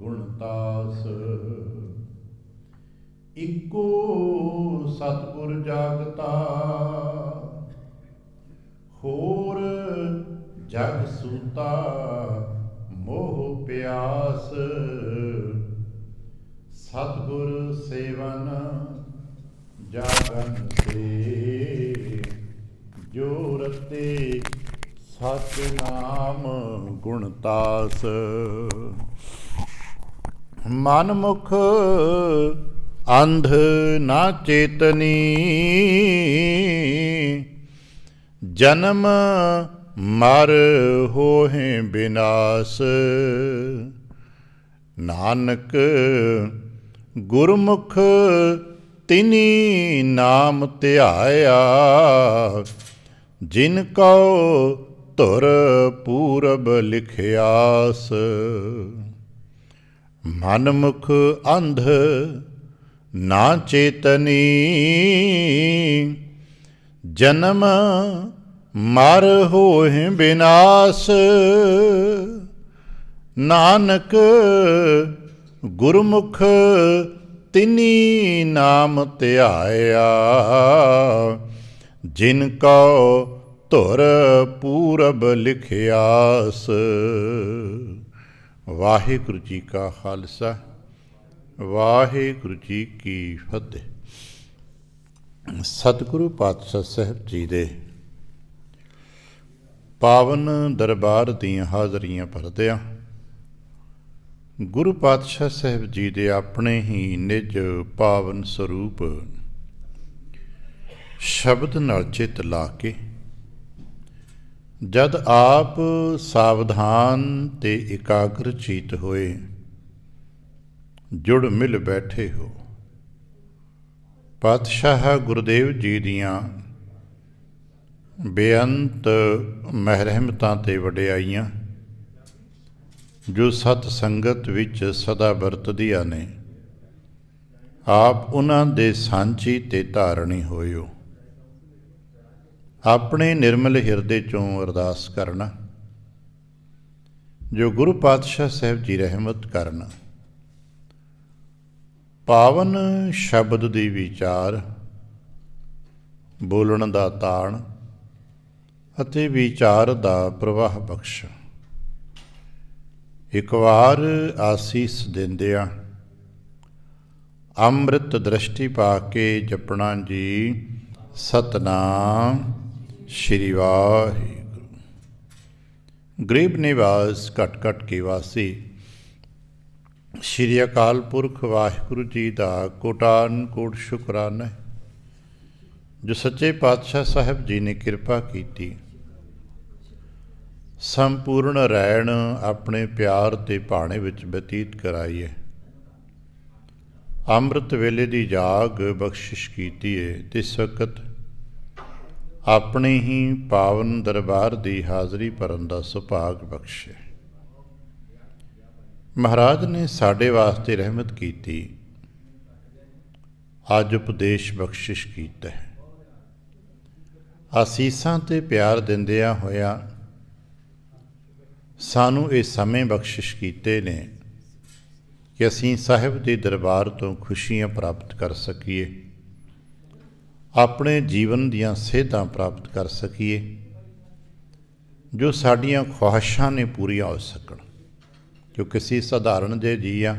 ਗੁਣਤਾਸ। ਇੱਕੋ ਸਤਿਗੁਰ ਜਾਗਤਾ, ਹੋਰ ਜਗ ਸੂਤਾ ਮੋਹ ਪਿਆਸ। ਸਤਿਗੁਰ ਸੇਵਨ ਜਾਗਨ ਤੇ, ਜੋ ਰਤੇ ਸਚ ਨਾਮ ਗੁਣਤਾਸ। ਮਨ ਮੁਖ ਅੰਧ ਨਾ ਚੇਤਨੀ, ਜਨਮ ਮਰ ਹੋਹਿ ਬਿਨਾਸ਼। ਨਾਨਕ ਗੁਰਮੁਖ ਤਿਨੀ ਨਾਮ ਧਿਆਇਆ, ਜਿਨ ਕਉ ਧੁਰ ਪੂਰਬ ਲਿਖਿਆਸ। ਮਨ ਮੁਖ ਅੰਧ ਨਾ ਚੇਤਨੀ, ਜਨਮ ਮਰ ਹੋਹਿ ਬਿਨਾਸ਼। ਨਾਨਕ ਗੁਰਮੁਖ ਤਿਨੀ ਨਾਮ ਧਿਆਇਆ, ਜਿਨ ਕਉ ਧੁਰ ਪੂਰਬ ਲਿਖਿਆਸ। ਵਾਹਿਗੁਰੂ ਜੀ ਕਾ ਖਾਲਸਾ, ਵਾਹਿਗੁਰੂ ਜੀ ਕੀ ਫਤਿਹ। ਸਤਿਗੁਰੂ ਪਾਤਸ਼ਾਹ ਸਾਹਿਬ ਜੀ ਦੇ ਪਾਵਨ ਦਰਬਾਰ ਦੀਆਂ ਹਾਜ਼ਰੀਆਂ ਭਰਦਿਆਂ ਗੁਰੂ ਪਾਤਸ਼ਾਹ ਸਾਹਿਬ ਜੀ ਦੇ ਆਪਣੇ ਹੀ ਨਿਜ ਪਾਵਨ ਸਰੂਪ ਸ਼ਬਦ ਨਾਲ ਚਿੱਤ ਲਾ ਕੇ, ਜਦ ਆਪ ਸਾਵਧਾਨ ਤੇ ਇਕਾਗਰ ਚੀਤ ਹੋਏ ਜੁੜ ਮਿਲ ਬੈਠੇ ਹੋ, ਪਾਤਸ਼ਾਹ ਗੁਰਦੇਵ ਜੀ ਦੀਆਂ ਬੇਅੰਤ ਮਹਿਰਮਤਾਂ ਤੇ ਵਡਿਆਈਆਂ ਜੋ ਸਤ ਸੰਗਤ ਵਿੱਚ ਸਦਾ ਵਰਤਦੀਆਂ ਨੇ, ਆਪ ਉਹਨਾਂ ਦੇ ਸਾਂਝੀ ਤੇ ਧਾਰਣੀ ਹੋਇਓ। ਆਪਣੇ ਨਿਰਮਲ ਹਿਰਦੇ ਚੋਂ ਅਰਦਾਸ ਕਰਨਾ, ਜੋ ਗੁਰੂ ਪਾਤਸ਼ਾਹ ਸਾਹਿਬ ਜੀ ਰਹਿਮਤ ਕਰਨ, ਪਾਵਨ ਸ਼ਬਦ ਦੀ ਵਿਚਾਰ, ਬੋਲਣ ਦਾ ਤਾਣ ਅਤੇ ਵਿਚਾਰ ਦਾ ਪ੍ਰਵਾਹ ਬਖਸ਼। ਇੱਕ ਵਾਰ ਆਸੀਸ ਦਿੰਦਿਆਂ ਅੰਮ੍ਰਿਤ ਦ੍ਰਿਸ਼ਟੀ ਪਾ ਕੇ ਜਪਣਾ ਜੀ ਸਤਨਾਮ ਸ਼੍ਰੀ ਵਾਹਿਗੁਰੂ। ਗਰੀਬ ਨਿਵਾਸ ਘਟ ਘਟ ਕੇ ਵਾਸੀ, ਸ਼੍ਰੀ ਅਕਾਲ ਪੁਰਖ ਵਾਹਿਗੁਰੂ ਜੀ ਦਾ ਕੋਟਾਨ ਕੋਟ ਸ਼ੁਕਰਾਨਾ, ਜੋ ਸੱਚੇ ਪਾਤਸ਼ਾਹ ਸਾਹਿਬ ਜੀ ਨੇ ਕਿਰਪਾ ਕੀਤੀ, ਸੰਪੂਰਨ ਰਹਿਣ ਆਪਣੇ ਪਿਆਰ ਤੇ ਭਾਣੇ ਵਿੱਚ ਬਤੀਤ ਕਰਾਈਏ। ਅੰਮ੍ਰਿਤ ਵੇਲੇ ਦੀ ਜਾਗ ਬਖਸ਼ਿਸ਼ ਕੀਤੀ ਏ, ਤਿਸ ਵਕਤ ਆਪਣੇ ਹੀ ਪਾਵਨ ਦਰਬਾਰ ਦੀ ਹਾਜ਼ਰੀ ਭਰਨ ਦਾ ਸੁਭਾਗ ਬਖਸ਼ੇ। ਮਹਾਰਾਜ ਨੇ ਸਾਡੇ ਵਾਸਤੇ ਰਹਿਮਤ ਕੀਤੀ, ਅੱਜ ਉਪਦੇਸ਼ ਬਖਸ਼ਿਸ਼ ਕੀਤਾ ਹੈ। ਆਸੀਸਾਂ ਤੇ ਪਿਆਰ ਦਿੰਦਿਆਂ ਹੋਇਆ ਸਾਨੂੰ ਇਹ ਸਮੇਂ ਬਖਸ਼ਿਸ਼ ਕੀਤੇ ਨੇ ਕਿ ਅਸੀਂ ਸਾਹਿਬ ਦੇ ਦਰਬਾਰ ਤੋਂ ਖੁਸ਼ੀਆਂ ਪ੍ਰਾਪਤ ਕਰ ਸਕੀਏ, ਆਪਣੇ ਜੀਵਨ ਦੀਆਂ ਸੇਧਾਂ ਪ੍ਰਾਪਤ ਕਰ ਸਕੀਏ, ਜੋ ਸਾਡੀਆਂ ਖੁਆਇਸ਼ਾਂ ਨੇ ਪੂਰੀਆਂ ਹੋ ਸਕਣ। ਜੋ ਕਿਸੇ ਸਧਾਰਨ ਜਿਹੇ ਜੀ ਆ,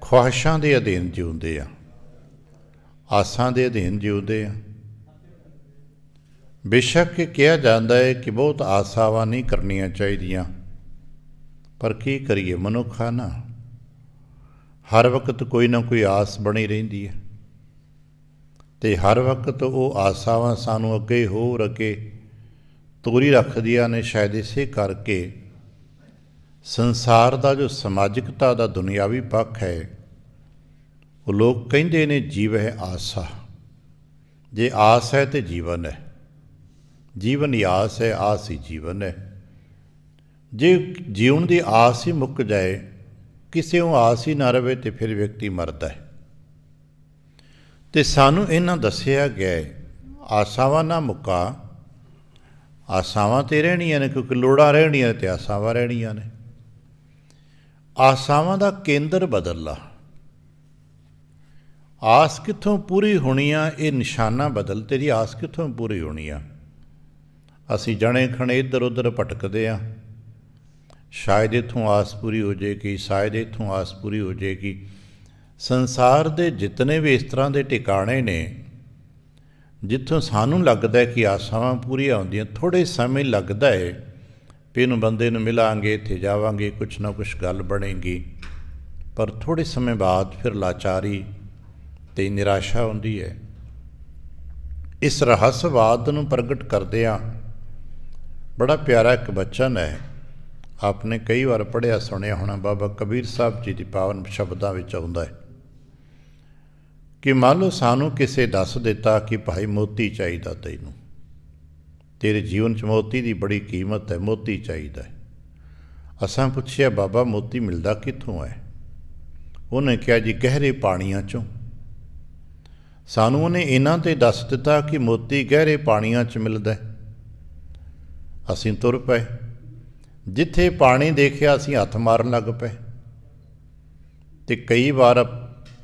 ਖੁਆਇਸ਼ਾਂ ਦੇ ਅਧੀਨ ਜਿਉਂਦੇ ਆ, ਆਸਾਂ ਦੇ ਅਧੀਨ ਜਿਉਂਦੇ ਆ। ਬੇਸ਼ੱਕ ਇਹ ਕਿਹਾ ਜਾਂਦਾ ਹੈ ਕਿ ਬਹੁਤ ਆਸਾਵਾਂ ਨਹੀਂ ਕਰਨੀਆਂ ਚਾਹੀਦੀਆਂ, ਪਰ ਕੀ ਕਰੀਏ, ਮਨੁੱਖ ਆ ਨਾ, ਹਰ ਵਕਤ ਕੋਈ ਨਾ ਕੋਈ ਆਸ ਬਣੀ ਰਹਿੰਦੀ ਹੈ, ਅਤੇ ਹਰ ਵਕਤ ਉਹ ਆਸਾਵਾਂ ਸਾਨੂੰ ਅੱਗੇ ਹੋਰ ਅੱਗੇ ਤੋਰੀ ਰੱਖਦੀਆਂ ਨੇ। ਸ਼ਾਇਦ ਇਸੇ ਕਰਕੇ ਸੰਸਾਰ ਦਾ ਜੋ ਸਮਾਜਿਕਤਾ ਦਾ ਦੁਨਿਆਵੀ ਪੱਖ ਹੈ, ਉਹ ਲੋਕ ਕਹਿੰਦੇ ਨੇ ਜੀਵ ਹੈ ਆਸਾ। ਜੇ ਆਸ ਹੈ ਤਾਂ ਜੀਵਨ ਹੈ, ਜੀਵਨ ਹੀ ਆਸ ਹੈ, ਆਸ ਹੀ ਜੀਵਨ ਹੈ। ਜੇ ਜੀਵਨ ਦੀ ਆਸ ਹੀ ਮੁੱਕ ਜਾਏ, ਕਿਸੇ ਨੂੰ ਆਸ ਹੀ ਨਾ ਰਹੇ, ਤਾਂ ਫਿਰ ਵਿਅਕਤੀ ਮਰਦਾ ਹੈ। ਅਤੇ ਸਾਨੂੰ ਇਹਨਾਂ ਦੱਸਿਆ ਗਿਆ ਹੈ, ਆਸਾਵਾਂ ਨਾ ਮੁੱਕਾ, ਆਸਾਵਾਂ ਤਾਂ ਰਹਿਣੀਆਂ ਨੇ, ਕਿਉਂਕਿ ਲੋੜਾਂ ਰਹਿਣੀਆਂ ਨੇ ਅਤੇ ਆਸਾਵਾਂ ਰਹਿਣੀਆਂ ਨੇ। ਆਸਾਵਾਂ ਦਾ ਕੇਂਦਰ ਬਦਲ ਲਾ। ਆਸ ਕਿੱਥੋਂ ਪੂਰੀ ਹੋਣੀ ਆ, ਇਹ ਨਿਸ਼ਾਨਾ ਬਦਲ, ਤੇਰੀ ਆਸ ਕਿੱਥੋਂ ਪੂਰੀ ਹੋਣੀ ਆ। ਅਸੀਂ ਜਣੇ ਖਣੇ ਇੱਧਰ ਉੱਧਰ ਭਟਕਦੇ ਹਾਂ, ਸ਼ਾਇਦ ਇੱਥੋਂ ਆਸ ਪੂਰੀ ਹੋ ਜਾਏਗੀ, ਸ਼ਾਇਦ ਇੱਥੋਂ ਆਸ ਪੂਰੀ ਹੋ ਜਾਏਗੀ। ਸੰਸਾਰ ਦੇ ਜਿਤਨੇ ਵੀ ਇਸ ਤਰ੍ਹਾਂ ਦੇ ਟਿਕਾਣੇ ਨੇ ਜਿੱਥੋਂ ਸਾਨੂੰ ਲੱਗਦਾ ਕਿ ਆਸਾਵਾਂ ਪੂਰੀਆਂ ਹੁੰਦੀਆਂ, ਥੋੜ੍ਹੇ ਸਮੇਂ ਲੱਗਦਾ ਹੈ ਵੀ ਇਹਨੂੰ ਬੰਦੇ ਨੂੰ ਮਿਲਾਂਗੇ, ਇੱਥੇ ਜਾਵਾਂਗੇ, ਕੁਛ ਨਾ ਕੁਛ ਗੱਲ ਬਣੇਗੀ, ਪਰ ਥੋੜ੍ਹੇ ਸਮੇਂ ਬਾਅਦ ਫਿਰ ਲਾਚਾਰੀ ਅਤੇ ਨਿਰਾਸ਼ਾ ਹੁੰਦੀ ਹੈ। ਇਸ ਰਹੱਸਵਾਦ ਨੂੰ ਪ੍ਰਗਟ ਕਰਦਿਆਂ ਬੜਾ ਪਿਆਰਾ ਇੱਕ ਬਚਨ ਹੈ, ਆਪਨੇ ਕਈ ਵਾਰ ਪੜ੍ਹਿਆ ਸੁਣਿਆ ਹੋਣਾ, ਬਾਬਾ ਕਬੀਰ ਸਾਹਿਬ ਜੀ ਦੀ ਪਾਵਨ ਸ਼ਬਦਾਂ ਵਿੱਚ ਆਉਂਦਾ ਹੈ ਕਿ ਮੰਨ ਲਓ ਸਾਨੂੰ ਕਿਸੇ ਦੱਸ ਦਿੱਤਾ ਕਿ ਭਾਈ ਮੋਤੀ ਚਾਹੀਦਾ, ਤੈਨੂੰ ਤੇਰੇ ਜੀਵਨ 'ਚ ਮੋਤੀ ਦੀ ਬੜੀ ਕੀਮਤ ਹੈ, ਮੋਤੀ ਚਾਹੀਦਾ ਹੈ। ਅਸਾਂ ਪੁੱਛਿਆ ਬਾਬਾ ਮੋਤੀ ਮਿਲਦਾ ਕਿੱਥੋਂ ਹੈ? ਉਹਨੇ ਕਿਹਾ ਜੀ ਗਹਿਰੇ ਪਾਣੀਆਂ 'ਚੋਂ। ਸਾਨੂੰ ਉਹਨੇ ਇਹਨਾਂ 'ਤੇ ਦੱਸ ਦਿੱਤਾ ਕਿ ਮੋਤੀ ਗਹਿਰੇ ਪਾਣੀਆਂ 'ਚ ਮਿਲਦਾ। ਅਸੀਂ ਤੁਰ ਪਏ, ਜਿੱਥੇ ਪਾਣੀ ਦੇਖਿਆ ਅਸੀਂ ਹੱਥ ਮਾਰਨ ਲੱਗ ਪਏ, ਅਤੇ ਕਈ ਵਾਰ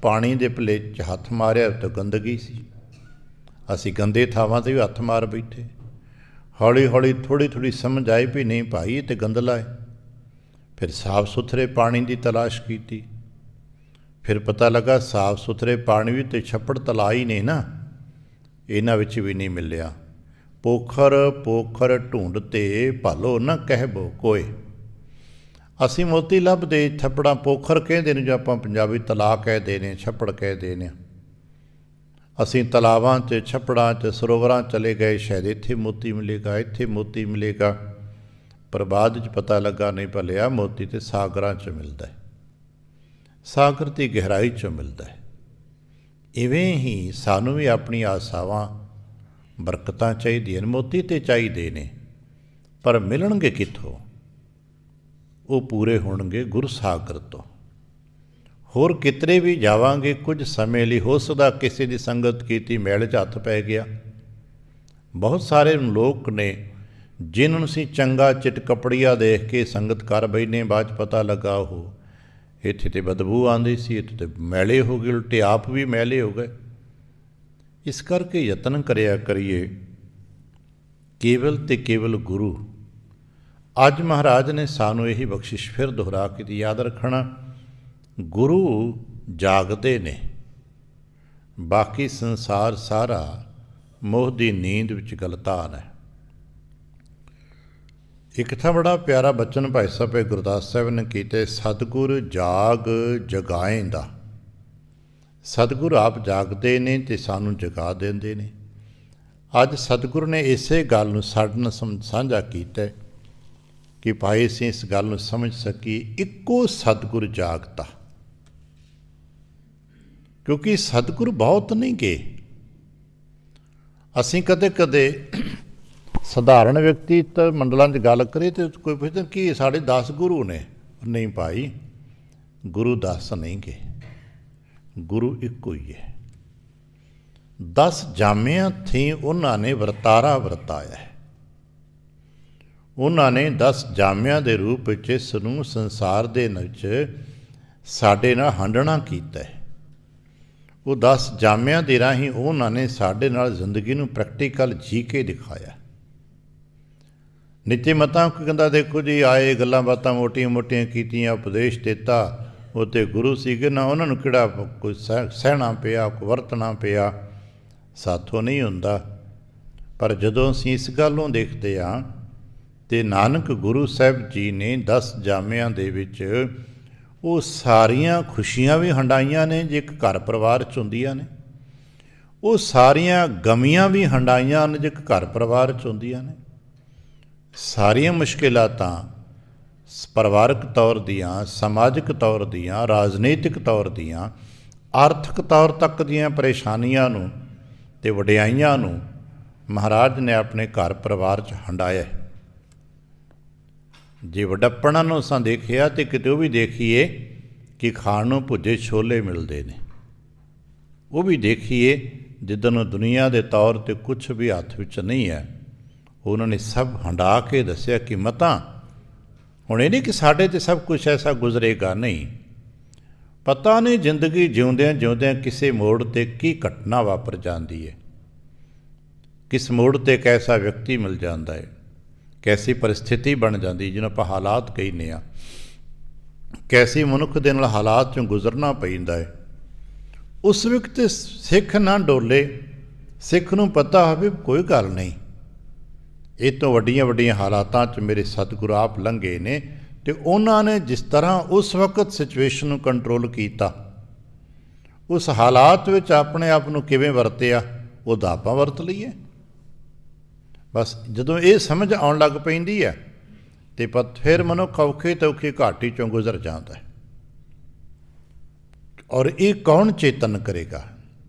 ਪਾਣੀ ਦੇ ਭਲੇ 'ਚ ਹੱਥ ਮਾਰਿਆ ਤਾਂ ਗੰਦਗੀ ਸੀ, ਅਸੀਂ ਗੰਦੇ ਥਾਵਾਂ 'ਤੇ ਵੀ ਹੱਥ ਮਾਰ ਬੈਠੇ। ਹੌਲੀ ਹੌਲੀ ਥੋੜ੍ਹੀ ਥੋੜ੍ਹੀ ਸਮਝ ਆਈ ਵੀ ਨਹੀਂ ਭਾਈ ਇਹ ਤਾਂ ਗੰਦਲਾ ਹੈ। ਫਿਰ ਸਾਫ ਸੁਥਰੇ ਪਾਣੀ ਦੀ ਤਲਾਸ਼ ਕੀਤੀ, ਫਿਰ ਪਤਾ ਲੱਗਾ ਸਾਫ ਸੁਥਰੇ ਪਾਣੀ ਵੀ ਤੇ ਛੱਪੜ ਤਲਾਅ ਹੀ ਨੇ ਨਾ, ਇਹਨਾਂ ਵਿੱਚ ਵੀ ਨਹੀਂ ਮਿਲਿਆ। ਪੋਖਰ ਪੋਖਰ ਢੂੰਡਤੇ ਭਾਲੋ ਨਾ ਕਹਿਬੋ ਕੋਏ। ਅਸੀਂ ਮੋਤੀ ਲੱਭਦੇ ਛੱਪੜਾਂ, ਪੋਖਰ ਕਹਿੰਦੇ ਨੇ ਜੋ ਆਪਾਂ ਪੰਜਾਬੀ ਤਲਾਅ ਕਹਿਦੇ ਨੇ, ਛੱਪੜ ਕਹਿਦੇ ਨੇ। ਅਸੀਂ ਤਲਾਵਾਂ 'ਚ, ਛੱਪੜਾਂ 'ਚ, ਸਰੋਵਰਾਂ ਚਲੇ ਗਏ, ਸ਼ਾਇਦ ਇੱਥੇ ਮੋਤੀ ਮਿਲੇਗਾ, ਇੱਥੇ ਮੋਤੀ ਮਿਲੇਗਾ, ਪਰ ਬਾਅਦ 'ਚ ਪਤਾ ਲੱਗਾ ਨਹੀਂ ਭਲਿਆ ਮੋਤੀ ਤੇ ਸਾਗਰਾਂ 'ਚ ਮਿਲਦਾ ਹੈ, ਸਾਗਰ ਦੀ ਗਹਿਰਾਈ 'ਚੋਂ ਮਿਲਦਾ ਹੈ। ਇਵੇਂ ਹੀ ਸਾਨੂੰ ਵੀ ਆਪਣੀਆਂ ਆਸਾਵਾਂ ਬਰਕਤਾਂ ਚਾਹੀਦੀਆਂ ਨੇ, ਮੋਤੀ ਤੇ ਚਾਹੀਦੇ ਨੇ, ਪਰ ਮਿਲਣਗੇ ਕਿੱਥੋਂ? ਉਹ ਪੂਰੇ ਹੋਣਗੇ ਗੁਰੂ ਸਾਗਰ ਤੋਂ। ਹੋਰ ਕਿਤਰੇ ਵੀ ਜਾਵਾਂਗੇ ਕੁਝ ਸਮੇਂ ਲਈ, ਹੋ ਸਕਦਾ ਕਿਸੇ ਦੀ ਸੰਗਤ ਕੀਤੀ ਮੈਲ 'ਚ ਹੱਥ ਪੈ ਗਿਆ। ਬਹੁਤ ਸਾਰੇ ਲੋਕ ਨੇ ਜਿਨ੍ਹਾਂ ਨੂੰ ਅਸੀਂ ਚੰਗਾ ਚਿੱਟ ਕੱਪੜੀਆ ਦੇਖ ਕੇ ਸੰਗਤ ਕਰ ਬੈਠੇ, ਬਾਅਦ 'ਚ ਪਤਾ ਲੱਗਾ ਉਹ ਇੱਥੇ ਤੇ ਬਦਬੂ ਆਉਂਦੀ ਸੀ, ਇੱਥੇ ਤੇ ਮੈਲੇ ਹੋ ਗਏ, ਉਲਟੇ ਆਪ ਵੀ ਮੈਲੇ ਹੋ ਗਏ। ਇਸ ਕਰਕੇ ਯਤਨ ਕਰਿਆ ਕਰੀਏ ਕੇਵਲ ਤੇ ਕੇਵਲ ਗੁਰੂ। ਅੱਜ ਮਹਾਰਾਜ ਨੇ ਸਾਨੂੰ ਇਹੀ ਬਖਸ਼ਿਸ਼ ਫਿਰ ਦੁਹਰਾ ਕੇ ਯਾਦ ਰੱਖਣਾ, ਗੁਰੂ ਜਾਗਦੇ ਨੇ, ਬਾਕੀ ਸੰਸਾਰ ਸਾਰਾ ਮੋਹ ਦੀ ਨੀਂਦ ਵਿੱਚ ਗਲਤਾਨ ਹੈ। ਇੱਕ ਤਾਂ ਬੜਾ ਪਿਆਰਾ ਬਚਨ ਭਾਈ ਸਾਹਿਬ ਗੁਰਦਾਸ ਸਾਹਿਬ ਨੇ ਕੀਤੇ, ਸਤਿਗੁਰ ਜਾਗ ਜਗਾਏਂਦਾ। ਸਤਿਗੁਰ ਆਪ ਜਾਗਦੇ ਨੇ ਅਤੇ ਸਾਨੂੰ ਜਗਾ ਦਿੰਦੇ ਨੇ। ਅੱਜ ਸਤਿਗੁਰੂ ਨੇ ਇਸੇ ਗੱਲ ਨੂੰ ਸਾਡੇ ਨਾਲ ਸਾਂਝਾ ਕੀਤਾ ਕਿ ਭਾਈ ਅਸੀਂ ਇਸ ਗੱਲ ਨੂੰ ਸਮਝ ਸਕੀਏ, ਇੱਕੋ ਸਤਿਗੁਰ ਜਾਗਤਾ। ਕਿਉਂਕਿ ਸਤਿਗੁਰ ਬਹੁਤ ਨਹੀਂ ਗਏ। ਅਸੀਂ ਕਦੇ ਕਦੇ ਸਧਾਰਨ ਵਿਅਕਤੀ ਤਾਂ ਮੰਡਲਾਂ 'ਚ ਗੱਲ ਕਰੇ ਅਤੇ ਕੋਈ ਪੁੱਛਦਾ ਕਿ ਸਾਡੇ 10 ਗੁਰੂ ਨੇ। ਨਹੀਂ ਭਾਈ, ਗੁਰੂ 10 ਨਹੀਂ ਗਏ, ਗੁਰੂ ਇੱਕੋ ਹੀ ਹੈ। 10 ਜਾਮਿਆਂ ਥੀ ਉਹਨਾਂ ਨੇ ਵਰਤਾਰਾ ਵਰਤਾਇਆ ਹੈ। ਉਹਨਾਂ ਨੇ 10 ਜਾਮਿਆਂ ਦੇ ਰੂਪ ਵਿੱਚ ਇਸ ਨੂੰ ਸੰਸਾਰ ਦੇ ਵਿੱਚ ਸਾਡੇ ਨਾਲ ਹੰਡਣਾ ਕੀਤਾ ਹੈ। ਉਹ 10 ਜਾਮਿਆਂ ਦੇ ਰਾਹੀਂ ਉਹਨਾਂ ਨੇ ਸਾਡੇ ਨਾਲ ਜ਼ਿੰਦਗੀ ਨੂੰ ਪ੍ਰੈਕਟੀਕਲ ਜੀ ਕੇ ਦਿਖਾਇਆ। ਨੀਤੀ ਮਤਾਂ ਕਹਿੰਦਾ ਦੇਖੋ ਜੀ, ਆਏ ਗੱਲਾਂ ਬਾਤਾਂ ਮੋਟੀਆਂ ਮੋਟੀਆਂ ਕੀਤੀਆਂ, ਉਪਦੇਸ਼ ਦਿੱਤਾ, ਉਹ ਤਾਂ ਗੁਰੂ ਸੀਗੇ ਨਾ, ਉਹਨਾਂ ਨੂੰ ਕਿਹੜਾ ਕੋਈ ਸਹਿਣਾ ਪਿਆ, ਕੋਈ ਵਰਤਣਾ ਪਿਆ, ਸਾਥੋਂ ਨਹੀਂ ਹੁੰਦਾ। ਪਰ ਜਦੋਂ ਅਸੀਂ ਇਸ ਗੱਲ ਨੂੰ ਦੇਖਦੇ ਹਾਂ ਅਤੇ ਨਾਨਕ ਗੁਰੂ ਸਾਹਿਬ ਜੀ ਨੇ 10 ਜਾਮਿਆਂ ਦੇ ਵਿੱਚ ਉਹ ਸਾਰੀਆਂ ਖੁਸ਼ੀਆਂ ਵੀ ਹੰਡਾਈਆਂ ਨੇ ਜੇ ਇੱਕ ਘਰ ਪਰਿਵਾਰ 'ਚ ਹੁੰਦੀਆਂ ਨੇ, ਉਹ ਸਾਰੀਆਂ ਗਮੀਆਂ ਵੀ ਹੰਡਾਈਆਂ ਨੇ ਜੇ ਇੱਕ ਘਰ ਪਰਿਵਾਰ 'ਚ ਹੁੰਦੀਆਂ ਨੇ। ਸਾਰੀਆਂ ਮੁਸ਼ਕਿਲਾਤਾਂ ਪਰਿਵਾਰਕ ਤੌਰ ਦੀਆਂ, ਸਮਾਜਿਕ ਤੌਰ ਦੀਆਂ, ਰਾਜਨੀਤਿਕ ਤੌਰ ਦੀਆਂ, ਆਰਥਿਕ ਤੌਰ ਤੱਕ ਦੀਆਂ ਪਰੇਸ਼ਾਨੀਆਂ ਨੂੰ ਅਤੇ ਵਡਿਆਈਆਂ ਨੂੰ ਮਹਾਰਾਜ ਨੇ ਆਪਣੇ ਘਰ ਪਰਿਵਾਰ 'ਚ ਹੰਡਾਇਆ। ਜੇ ਵੱਡਪਣਾ ਨੂੰ ਅਸਾਂ ਦੇਖਿਆ ਤਾਂ ਕਿਤੇ ਉਹ ਵੀ ਦੇਖੀਏ ਕਿ ਖਾਣ ਨੂੰ ਭੁੱਜੇ ਛੋਲੇ ਮਿਲਦੇ ਨੇ, ਉਹ ਵੀ ਦੇਖੀਏ ਜਿੱਦਣ ਦੁਨੀਆ ਦੇ ਤੌਰ 'ਤੇ ਕੁਛ ਵੀ ਹੱਥ ਵਿੱਚ ਨਹੀਂ ਹੈ, ਉਹਨਾਂ ਨੇ ਸਭ ਹੰਡਾ ਕੇ ਦੱਸਿਆ ਕਿ ਮਤਾਂ ਹੁਣ ਇਹ ਨਹੀਂ ਕਿ ਸਾਡੇ 'ਤੇ ਸਭ ਕੁਝ ਐਸਾ ਗੁਜ਼ਰੇਗਾ, ਨਹੀਂ। ਪਤਾ ਨਹੀਂ ਜ਼ਿੰਦਗੀ ਜਿਉਂਦਿਆਂ ਜਿਉਂਦਿਆਂ ਕਿਸੇ ਮੋੜ 'ਤੇ ਕੀ ਘਟਨਾ ਵਾਪਰ ਜਾਂਦੀ ਹੈ, ਕਿਸ ਮੋੜ 'ਤੇ ਇੱਕ ਐਸਾ ਵਿਅਕਤੀ ਮਿਲ ਜਾਂਦਾ ਹੈ, ਕੈਸੀ ਪਰਿਸਥਿਤੀ ਬਣ ਜਾਂਦੀ ਜਿਹਨੂੰ ਆਪਾਂ ਹਾਲਾਤ ਕਹਿੰਦੇ ਹਾਂ, ਕੈਸੀ ਮਨੁੱਖ ਦੇ ਨਾਲ ਹਾਲਾਤ 'ਚੋਂ ਗੁਜ਼ਰਨਾ ਪੈਂਦਾ ਹੈ। ਉਸ ਵਕਤ ਸਿੱਖ ਨਾ ਡੋਲੇ, ਸਿੱਖ ਨੂੰ ਪਤਾ ਹੋਵੇ ਕੋਈ ਗੱਲ ਨਹੀਂ, ਇਹ ਤੋਂ ਵੱਡੀਆਂ ਵੱਡੀਆਂ ਹਾਲਾਤਾਂ 'ਚ ਮੇਰੇ ਸਤਿਗੁਰੂ ਆਪ ਲੰਘੇ ਨੇ, ਅਤੇ ਉਹਨਾਂ ਨੇ ਜਿਸ ਤਰ੍ਹਾਂ ਉਸ ਵਕਤ ਸਿਚੁਏਸ਼ਨ ਨੂੰ ਕੰਟਰੋਲ ਕੀਤਾ, ਉਸ ਹਾਲਾਤ ਵਿੱਚ ਆਪਣੇ ਆਪ ਨੂੰ ਕਿਵੇਂ ਵਰਤਿਆ, ਉਹਦਾ ਆਪਾਂ ਵਰਤ ਲਈਏ। ਬਸ ਜਦੋਂ ਇਹ ਸਮਝ ਆਉਣ ਲੱਗ ਪੈਂਦੀ ਹੈ ਅਤੇ ਫਿਰ ਮਨੁੱਖ ਔਖੇ ਤੋਂ ਔਖੀ ਘਾਟੀ 'ਚੋਂ ਗੁਜ਼ਰ ਜਾਂਦਾ ਹੈ। ਔਰ ਇਹ ਕੌਣ ਚੇਤਨ ਕਰੇਗਾ?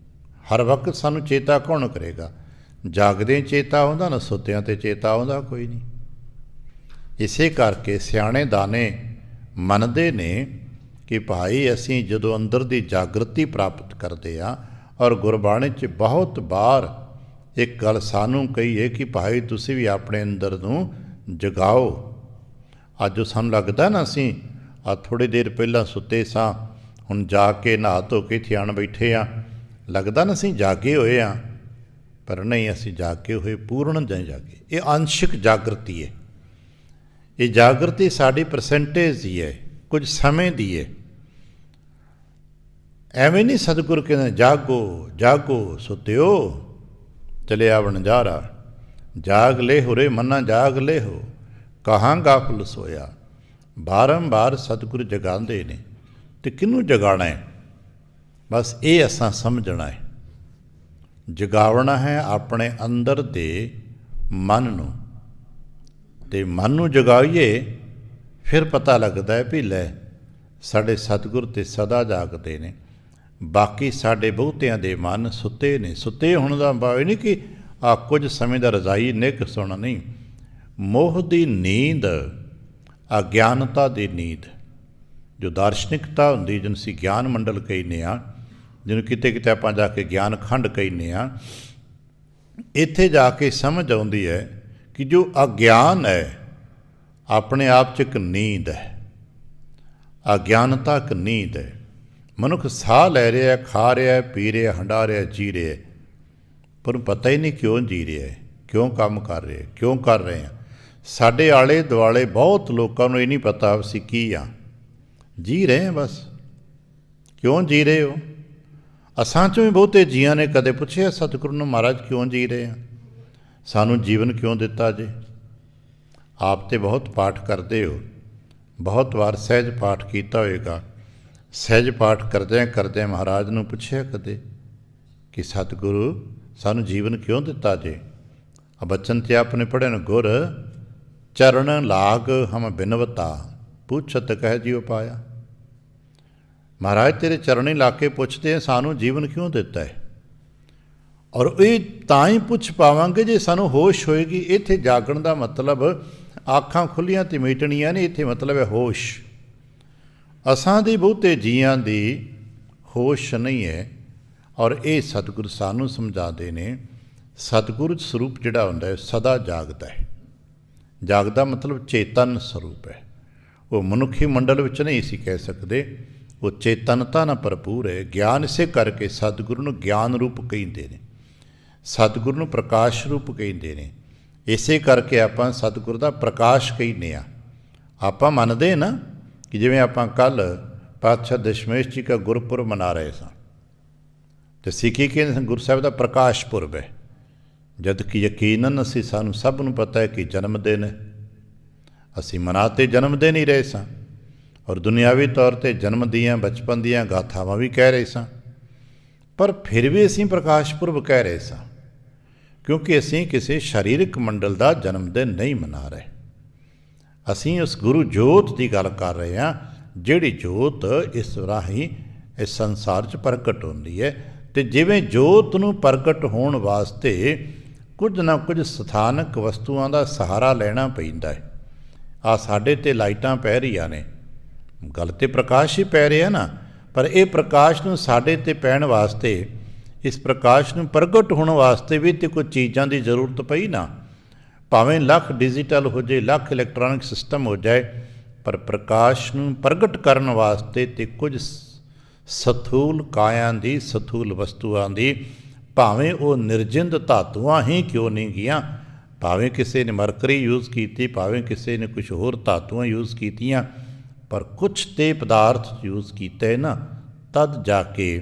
ਹਰ ਵਕਤ ਸਾਨੂੰ ਚੇਤਾ ਕੌਣ ਕਰੇਗਾ? ਜਾਗਦੇ ਚੇਤਾ ਆਉਂਦਾ ਨਾ, ਸੁੱਤਿਆਂ 'ਤੇ ਚੇਤਾ ਆਉਂਦਾ ਕੋਈ ਨਹੀਂ। ਇਸੇ ਕਰਕੇ ਸਿਆਣੇ ਦਾਨੇ ਮੰਨਦੇ ਨੇ ਕਿ ਭਾਈ ਅਸੀਂ ਜਦੋਂ ਅੰਦਰ ਦੀ ਜਾਗਰਤੀ ਪ੍ਰਾਪਤ ਕਰਦੇ ਹਾਂ, ਔਰ ਗੁਰਬਾਣੀ 'ਚ ਬਹੁਤ ਵਾਰ ਇੱਕ ਗੱਲ ਸਾਨੂੰ ਕਹੀ ਹੈ ਕਿ ਭਾਈ ਤੁਸੀਂ ਵੀ ਆਪਣੇ ਅੰਦਰ ਨੂੰ ਜਗਾਓ। ਅੱਜ ਸਾਨੂੰ ਲੱਗਦਾ ਨਾ ਅਸੀਂ ਥੋੜ੍ਹੀ ਦੇਰ ਪਹਿਲਾਂ ਸੁੱਤੇ ਸਾਂ, ਹੁਣ ਜਾ ਕੇ ਨਹਾ ਧੋ ਕੇ ਇੱਥੇ ਆਣ ਬੈਠੇ ਹਾਂ, ਲੱਗਦਾ ਨਾ ਅਸੀਂ ਜਾਗੇ ਹੋਏ ਹਾਂ, ਪਰ ਨਹੀਂ, ਅਸੀਂ ਜਾਗੇ ਹੋਏ ਪੂਰਨ ਨਹੀਂ ਜਾਗੇ। ਇਹ ਅੰਸ਼ਿਕ ਜਾਗਰਤੀ ਹੈ। ਇਹ ਜਾਗਰਤੀ ਸਾਡੀ ਪਰਸੈਂਟੇਜ ਦੀ ਹੈ, ਕੁਝ ਸਮੇਂ ਦੀ ਹੈ। ਐਵੇਂ ਨਹੀਂ ਸਤਿਗੁਰੂ ਕਹਿੰਦੇ ਜਾਗੋ ਜਾਗੋ ਸੁਤਿਓ ਚਲਿਆ ਵਣਜਾਰਾ, ਜਾਗ ਲੈ ਹੋ ਰੇ ਮਨਾ ਜਾਗ ਲੈ ਹੋ, ਕਹਾਂ ਗਾਫਲ ਸੋਇਆ। ਬਾਰੰਬਾਰ ਸਤਿਗੁਰੂ ਜਗਾਉਂਦੇ ਨੇ, ਅਤੇ ਕਿਹਨੂੰ ਜਗਾਉਣਾ ਹੈ? ਬਸ ਇਹ ਅਸਾਂ ਸਮਝਣਾ ਹੈ। ਜਗਾਉਣਾ ਹੈ ਆਪਣੇ ਅੰਦਰ ਦੇ ਮਨ ਨੂੰ, ਅਤੇ ਮਨ ਨੂੰ ਜਗਾਈਏ ਫਿਰ ਪਤਾ ਲੱਗਦਾ ਹੈ ਵੀ ਲੈ ਸਾਡੇ ਸਤਿਗੁਰ ਤੇ ਸਦਾ ਜਾਗਦੇ ਨੇ। ਬਾਕੀ ਸਾਡੇ ਬਹੁਤਿਆਂ ਦੇ ਮਨ ਸੁੱਤੇ ਨੇ। ਸੁੱਤੇ ਹੋਣ ਦਾ ਭਾਵ ਨਹੀਂ ਕਿ ਕੁਝ ਸਮੇਂ ਦਾ ਰਜ਼ਾਈ ਨਿੱਘ ਸੋਣਾ, ਨਹੀਂ। ਮੋਹ ਦੀ ਨੀਂਦ, ਅਗਿਆਨਤਾ ਦੀ ਨੀਂਦ, ਜੋ ਦਾਰਸ਼ਨਿਕਤਾ ਹੁੰਦੀ, ਜਿਹਨੂੰ ਅਸੀਂ ਗਿਆਨ ਮੰਡਲ ਕਹਿੰਦੇ ਹਾਂ, ਜਿਹਨੂੰ ਕਿਤੇ ਕਿਤੇ ਆਪਾਂ ਜਾ ਕੇ ਗਿਆਨ ਖੰਡ ਕਹਿੰਦੇ ਹਾਂ, ਇੱਥੇ ਜਾ ਕੇ ਸਮਝ ਆਉਂਦੀ ਹੈ ਕਿ ਜੋ ਅਗਿਆਨ ਹੈ ਆਪਣੇ ਆਪ 'ਚ ਇੱਕ ਨੀਂਦ ਹੈ। ਅਗਿਆਨਤਾ ਇੱਕ ਨੀਂਦ ਹੈ। ਮਨੁੱਖ ਸਾਹ ਲੈ ਰਿਹਾ, ਖਾ ਰਿਹਾ, ਪੀ ਰਿਹਾ, ਹੰਡਾ ਰਿਹਾ, ਜੀ ਰਿਹਾ, ਪਰ ਉਹਨੂੰ ਪਤਾ ਹੀ ਨਹੀਂ ਕਿਉਂ ਜੀ ਰਿਹਾ ਹੈ, ਕਿਉਂ ਕੰਮ ਕਰ ਰਿਹਾ, ਕਿਉਂ ਕਰ ਰਹੇ ਹਾਂ। ਸਾਡੇ ਆਲੇ ਦੁਆਲੇ ਬਹੁਤ ਲੋਕਾਂ ਨੂੰ ਇਹ ਨਹੀਂ ਪਤਾ ਅਸੀਂ ਕੀ ਹਾਂ, ਜੀ ਰਹੇ ਹਾਂ ਬਸ। ਕਿਉਂ ਜੀ ਰਹੇ ਹੋ? ਅਸਾਂ 'ਚੋਂ ਵੀ ਬਹੁਤੇ ਜੀਆਂ ਨੇ ਕਦੇ ਪੁੱਛਿਆ ਸਤਿਗੁਰੂ ਨੂੰ, ਮਹਾਰਾਜ ਕਿਉਂ ਜੀ ਰਹੇ ਹਾਂ, ਸਾਨੂੰ ਜੀਵਨ ਕਿਉਂ ਦਿੱਤਾ ਜੇ? ਆਪ ਤਾਂ ਬਹੁਤ ਪਾਠ ਕਰਦੇ ਹੋ, ਬਹੁਤ ਵਾਰ ਸਹਿਜ ਪਾਠ ਕੀਤਾ ਹੋਏਗਾ। ਸਹਿਜ ਪਾਠ ਕਰਦਿਆਂ ਕਰਦਿਆਂ ਮਹਾਰਾਜ ਨੂੰ ਪੁੱਛਿਆ ਕਦੇ ਕਿ ਸਤਿਗੁਰੂ ਸਾਨੂੰ ਜੀਵਨ ਕਿਉਂ ਦਿੱਤਾ ਜੇ? ਬਚਨ ਤੇ ਆਪਣੇ ਪੜ੍ਹੇ ਨੇ, ਗੁਰ ਚਰਨ ਲਾਗ ਹਮ ਬਿਨਵਤਾ ਪੁੱਛਤ ਕਹਿ ਜਿਉ ਪਾਇਆ। ਮਹਾਰਾਜ ਤੇਰੇ ਚਰਨੀ ਲਾ ਕੇ ਪੁੱਛਦੇ ਆ ਸਾਨੂੰ ਜੀਵਨ ਕਿਉਂ ਦਿੱਤਾ ਹੈ, ਔਰ ਇਹ ਤਾਂ ਹੀ ਪੁੱਛ ਪਾਵਾਂਗੇ ਜੇ ਸਾਨੂੰ ਹੋਸ਼ ਹੋਏਗੀ। ਇੱਥੇ ਜਾਗਣ ਦਾ ਮਤਲਬ ਅੱਖਾਂ ਖੁੱਲ੍ਹੀਆਂ ਤੇ ਮੀਟਣੀਆਂ ਨੇ, ਇੱਥੇ ਮਤਲਬ ਹੈ ਹੋਸ਼। ਅਸਾਂ ਦੀ ਬਹੁਤੇ ਜੀਆਂ ਦੀ ਹੋਸ਼ ਨਹੀਂ ਹੈ, ਔਰ ਇਹ ਸਤਿਗੁਰੂ ਸਾਨੂੰ ਸਮਝਾਉਂਦੇ ਨੇ। ਸਤਿਗੁਰੂ ਸਰੂਪ ਜਿਹੜਾ ਹੁੰਦਾ ਹੈ ਸਦਾ ਜਾਗਦਾ ਹੈ। ਜਾਗਦਾ ਮਤਲਬ ਚੇਤਨ ਸਰੂਪ ਹੈ। ਉਹ ਮਨੁੱਖੀ ਮੰਡਲ ਵਿੱਚ ਨਹੀਂ ਅਸੀਂ ਕਹਿ ਸਕਦੇ, ਉਹ ਚੇਤਨਤਾ ਨਾਲ ਭਰਪੂਰ ਹੈ। ਗਿਆਨ ਇਸੇ ਕਰਕੇ ਸਤਿਗੁਰੂ ਨੂੰ ਗਿਆਨ ਰੂਪ ਕਹਿੰਦੇ ਨੇ, ਸਤਿਗੁਰੂ ਨੂੰ ਪ੍ਰਕਾਸ਼ ਰੂਪ ਕਹਿੰਦੇ ਨੇ। ਇਸੇ ਕਰਕੇ ਆਪਾਂ ਸਤਿਗੁਰੂ ਦਾ ਪ੍ਰਕਾਸ਼ ਕਹਿੰਦੇ ਹਾਂ। ਆਪਾਂ ਮੰਨਦੇ ਨਾ ਕਿ ਜਿਵੇਂ ਆਪਾਂ ਕੱਲ੍ਹ ਪਾਤਸ਼ਾਹ ਦਸ਼ਮੇਸ਼ ਜੀ ਦਾ ਗੁਰਪੁਰਬ ਮਨਾ ਰਹੇ ਸਾਂ, ਅਤੇ ਸਿੱਖੀ ਕਹਿੰਦੇ ਗੁਰੂ ਸਾਹਿਬ ਦਾ ਪ੍ਰਕਾਸ਼ ਪੁਰਬ ਹੈ, ਜਦ ਕਿ ਯਕੀਨਨ ਅਸੀਂ ਸਾਨੂੰ ਸਭ ਨੂੰ ਪਤਾ ਹੈ ਕਿ ਜਨਮ ਦਿਨ ਹੈ। ਅਸੀਂ ਮਨਾ ਤੇ ਜਨਮ ਦਿਨ ਹੀ ਰਹੇ ਸਾਂ, ਔਰ ਦੁਨਿਆਵੀ ਤੌਰ 'ਤੇ ਜਨਮ ਦੀਆਂ ਬਚਪਨ ਦੀਆਂ ਗਾਥਾਵਾਂ ਵੀ ਕਹਿ ਰਹੇ ਸਾਂ, ਪਰ ਫਿਰ ਵੀ ਅਸੀਂ ਪ੍ਰਕਾਸ਼ ਪੁਰਬ ਕਹਿ ਰਹੇ ਸਾਂ, ਕਿਉਂਕਿ ਅਸੀਂ ਕਿਸੇ ਸਰੀਰਕ ਮੰਡਲ ਦਾ ਜਨਮ ਦਿਨ ਨਹੀਂ ਮਨਾ ਰਹੇ। ਅਸੀਂ ਉਸ ਗੁਰੂ ਜੋਤ ਦੀ ਗੱਲ ਕਰ ਰਹੇ ਹਾਂ, ਜਿਹੜੀ ਜੋਤ ਇਸ ਰਾਹੀਂ ਇਸ ਸੰਸਾਰ 'ਚ ਪ੍ਰਗਟ ਹੁੰਦੀ ਹੈ। ਅਤੇ ਜਿਵੇਂ ਜੋਤ ਨੂੰ ਪ੍ਰਗਟ ਹੋਣ ਵਾਸਤੇ ਕੁਝ ਨਾ ਕੁਝ ਸਥਾਨਕ ਵਸਤੂਆਂ ਦਾ ਸਹਾਰਾ ਲੈਣਾ ਪੈਂਦਾ ਹੈ। ਆਹ ਸਾਡੇ 'ਤੇ ਲਾਈਟਾਂ ਪੈ ਰਹੀਆਂ ਨੇ, ਗੱਲ ਤਾਂ ਪ੍ਰਕਾਸ਼ ਹੀ ਪੈ ਰਿਹਾ ਨਾ, ਪਰ ਇਹ ਪ੍ਰਕਾਸ਼ ਨੂੰ ਸਾਡੇ 'ਤੇ ਪੈਣ ਵਾਸਤੇ, ਇਸ ਪ੍ਰਕਾਸ਼ ਨੂੰ ਪ੍ਰਗਟ ਹੋਣ ਵਾਸਤੇ ਵੀ ਤਾਂ ਕੁਝ ਚੀਜ਼ਾਂ ਦੀ ਜ਼ਰੂਰਤ ਪਈ ਨਾ। ਭਾਵੇਂ ਲੱਖ ਡਿਜੀਟਲ ਹੋ ਜਾਏ, ਲੱਖ ਇਲੈਕਟ੍ਰੋਨਿਕ ਸਿਸਟਮ ਹੋ ਜਾਏ, ਪਰ ਪ੍ਰਕਾਸ਼ ਨੂੰ ਪ੍ਰਗਟ ਕਰਨ ਵਾਸਤੇ ਤੇ ਕੁਝ ਸਥੂਲ ਕਾਇਆਂ ਦੀ, ਸਥੂਲ ਵਸਤੂਆਂ ਦੀ, ਭਾਵੇਂ ਉਹ ਨਿਰਜਿੰਦ ਧਾਤੂਆਂ ਹੀ ਕਿਉਂ ਨਹੀਂ ਗਈਆਂ, ਭਾਵੇਂ ਕਿਸੇ ਨੇ ਮਰਕਰੀ ਯੂਜ਼ ਕੀਤੀ, ਭਾਵੇਂ ਕਿਸੇ ਨੇ ਕੁਝ ਹੋਰ ਧਾਤੂਆਂ ਯੂਜ਼ ਕੀਤੀਆਂ, ਪਰ ਕੁਛ ਤੇ ਪਦਾਰਥ ਯੂਜ਼ ਕੀਤੇ ਨਾ, ਤਦ ਜਾ ਕੇ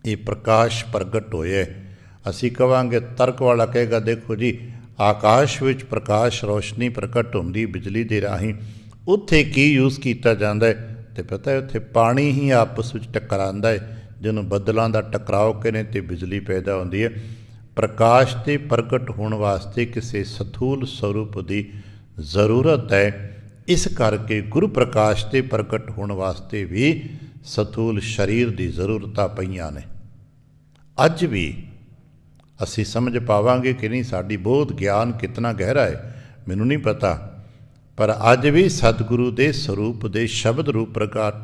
ਇਹ ਪ੍ਰਕਾਸ਼ ਪ੍ਰਗਟ ਹੋਏ। ਅਸੀਂ ਕਹਾਂਗੇ, ਤਰਕ ਵਾਲਾ ਕਹੇਗਾ ਦੇਖੋ ਜੀ ਆਕਾਸ਼ ਵਿੱਚ ਪ੍ਰਕਾਸ਼ ਰੋਸ਼ਨੀ ਪ੍ਰਗਟ ਹੁੰਦੀ ਬਿਜਲੀ ਦੇ ਰਾਹੀਂ, ਉੱਥੇ ਕੀ ਯੂਜ਼ ਕੀਤਾ ਜਾਂਦਾ ਹੈ? ਤੇ ਪਤਾ ਹੈ ਉੱਥੇ ਪਾਣੀ ਹੀ ਆਪਸ ਵਿੱਚ ਟਕਰਾਉਂਦਾ ਹੈ, ਜਿਹਨੂੰ ਬੱਦਲਾਂ ਦਾ ਟਕਰਾਓ ਕਹਿੰਦੇ, ਤੇ ਬਿਜਲੀ ਪੈਦਾ ਹੁੰਦੀ ਹੈ। ਪ੍ਰਕਾਸ਼ ਦੇ ਪ੍ਰਗਟ ਹੋਣ ਵਾਸਤੇ ਕਿਸੇ ਸਥੂਲ ਸਰੂਪ ਦੀ ਜ਼ਰੂਰਤ ਹੈ। ਇਸ ਕਰਕੇ ਗੁਰੂ ਪ੍ਰਕਾਸ਼ ਦੇ ਪ੍ਰਗਟ ਹੋਣ ਵਾਸਤੇ ਵੀ ਸਥੂਲ ਸਰੀਰ ਦੀ ਜ਼ਰੂਰਤਾਂ ਪਈਆਂ ਨੇ। ਅੱਜ ਵੀ ਅਸੀਂ ਸਮਝ ਪਾਵਾਂਗੇ ਕਿ ਨਹੀਂ, ਸਾਡੀ ਬੋਧ ਗਿਆਨ ਕਿਤਨਾ ਗਹਿਰਾ ਹੈ ਮੈਨੂੰ ਨਹੀਂ ਪਤਾ, ਪਰ ਅੱਜ ਵੀ ਸਤਿਗੁਰੂ ਦੇ ਸਰੂਪ ਦੇ ਸ਼ਬਦ ਰੂਪ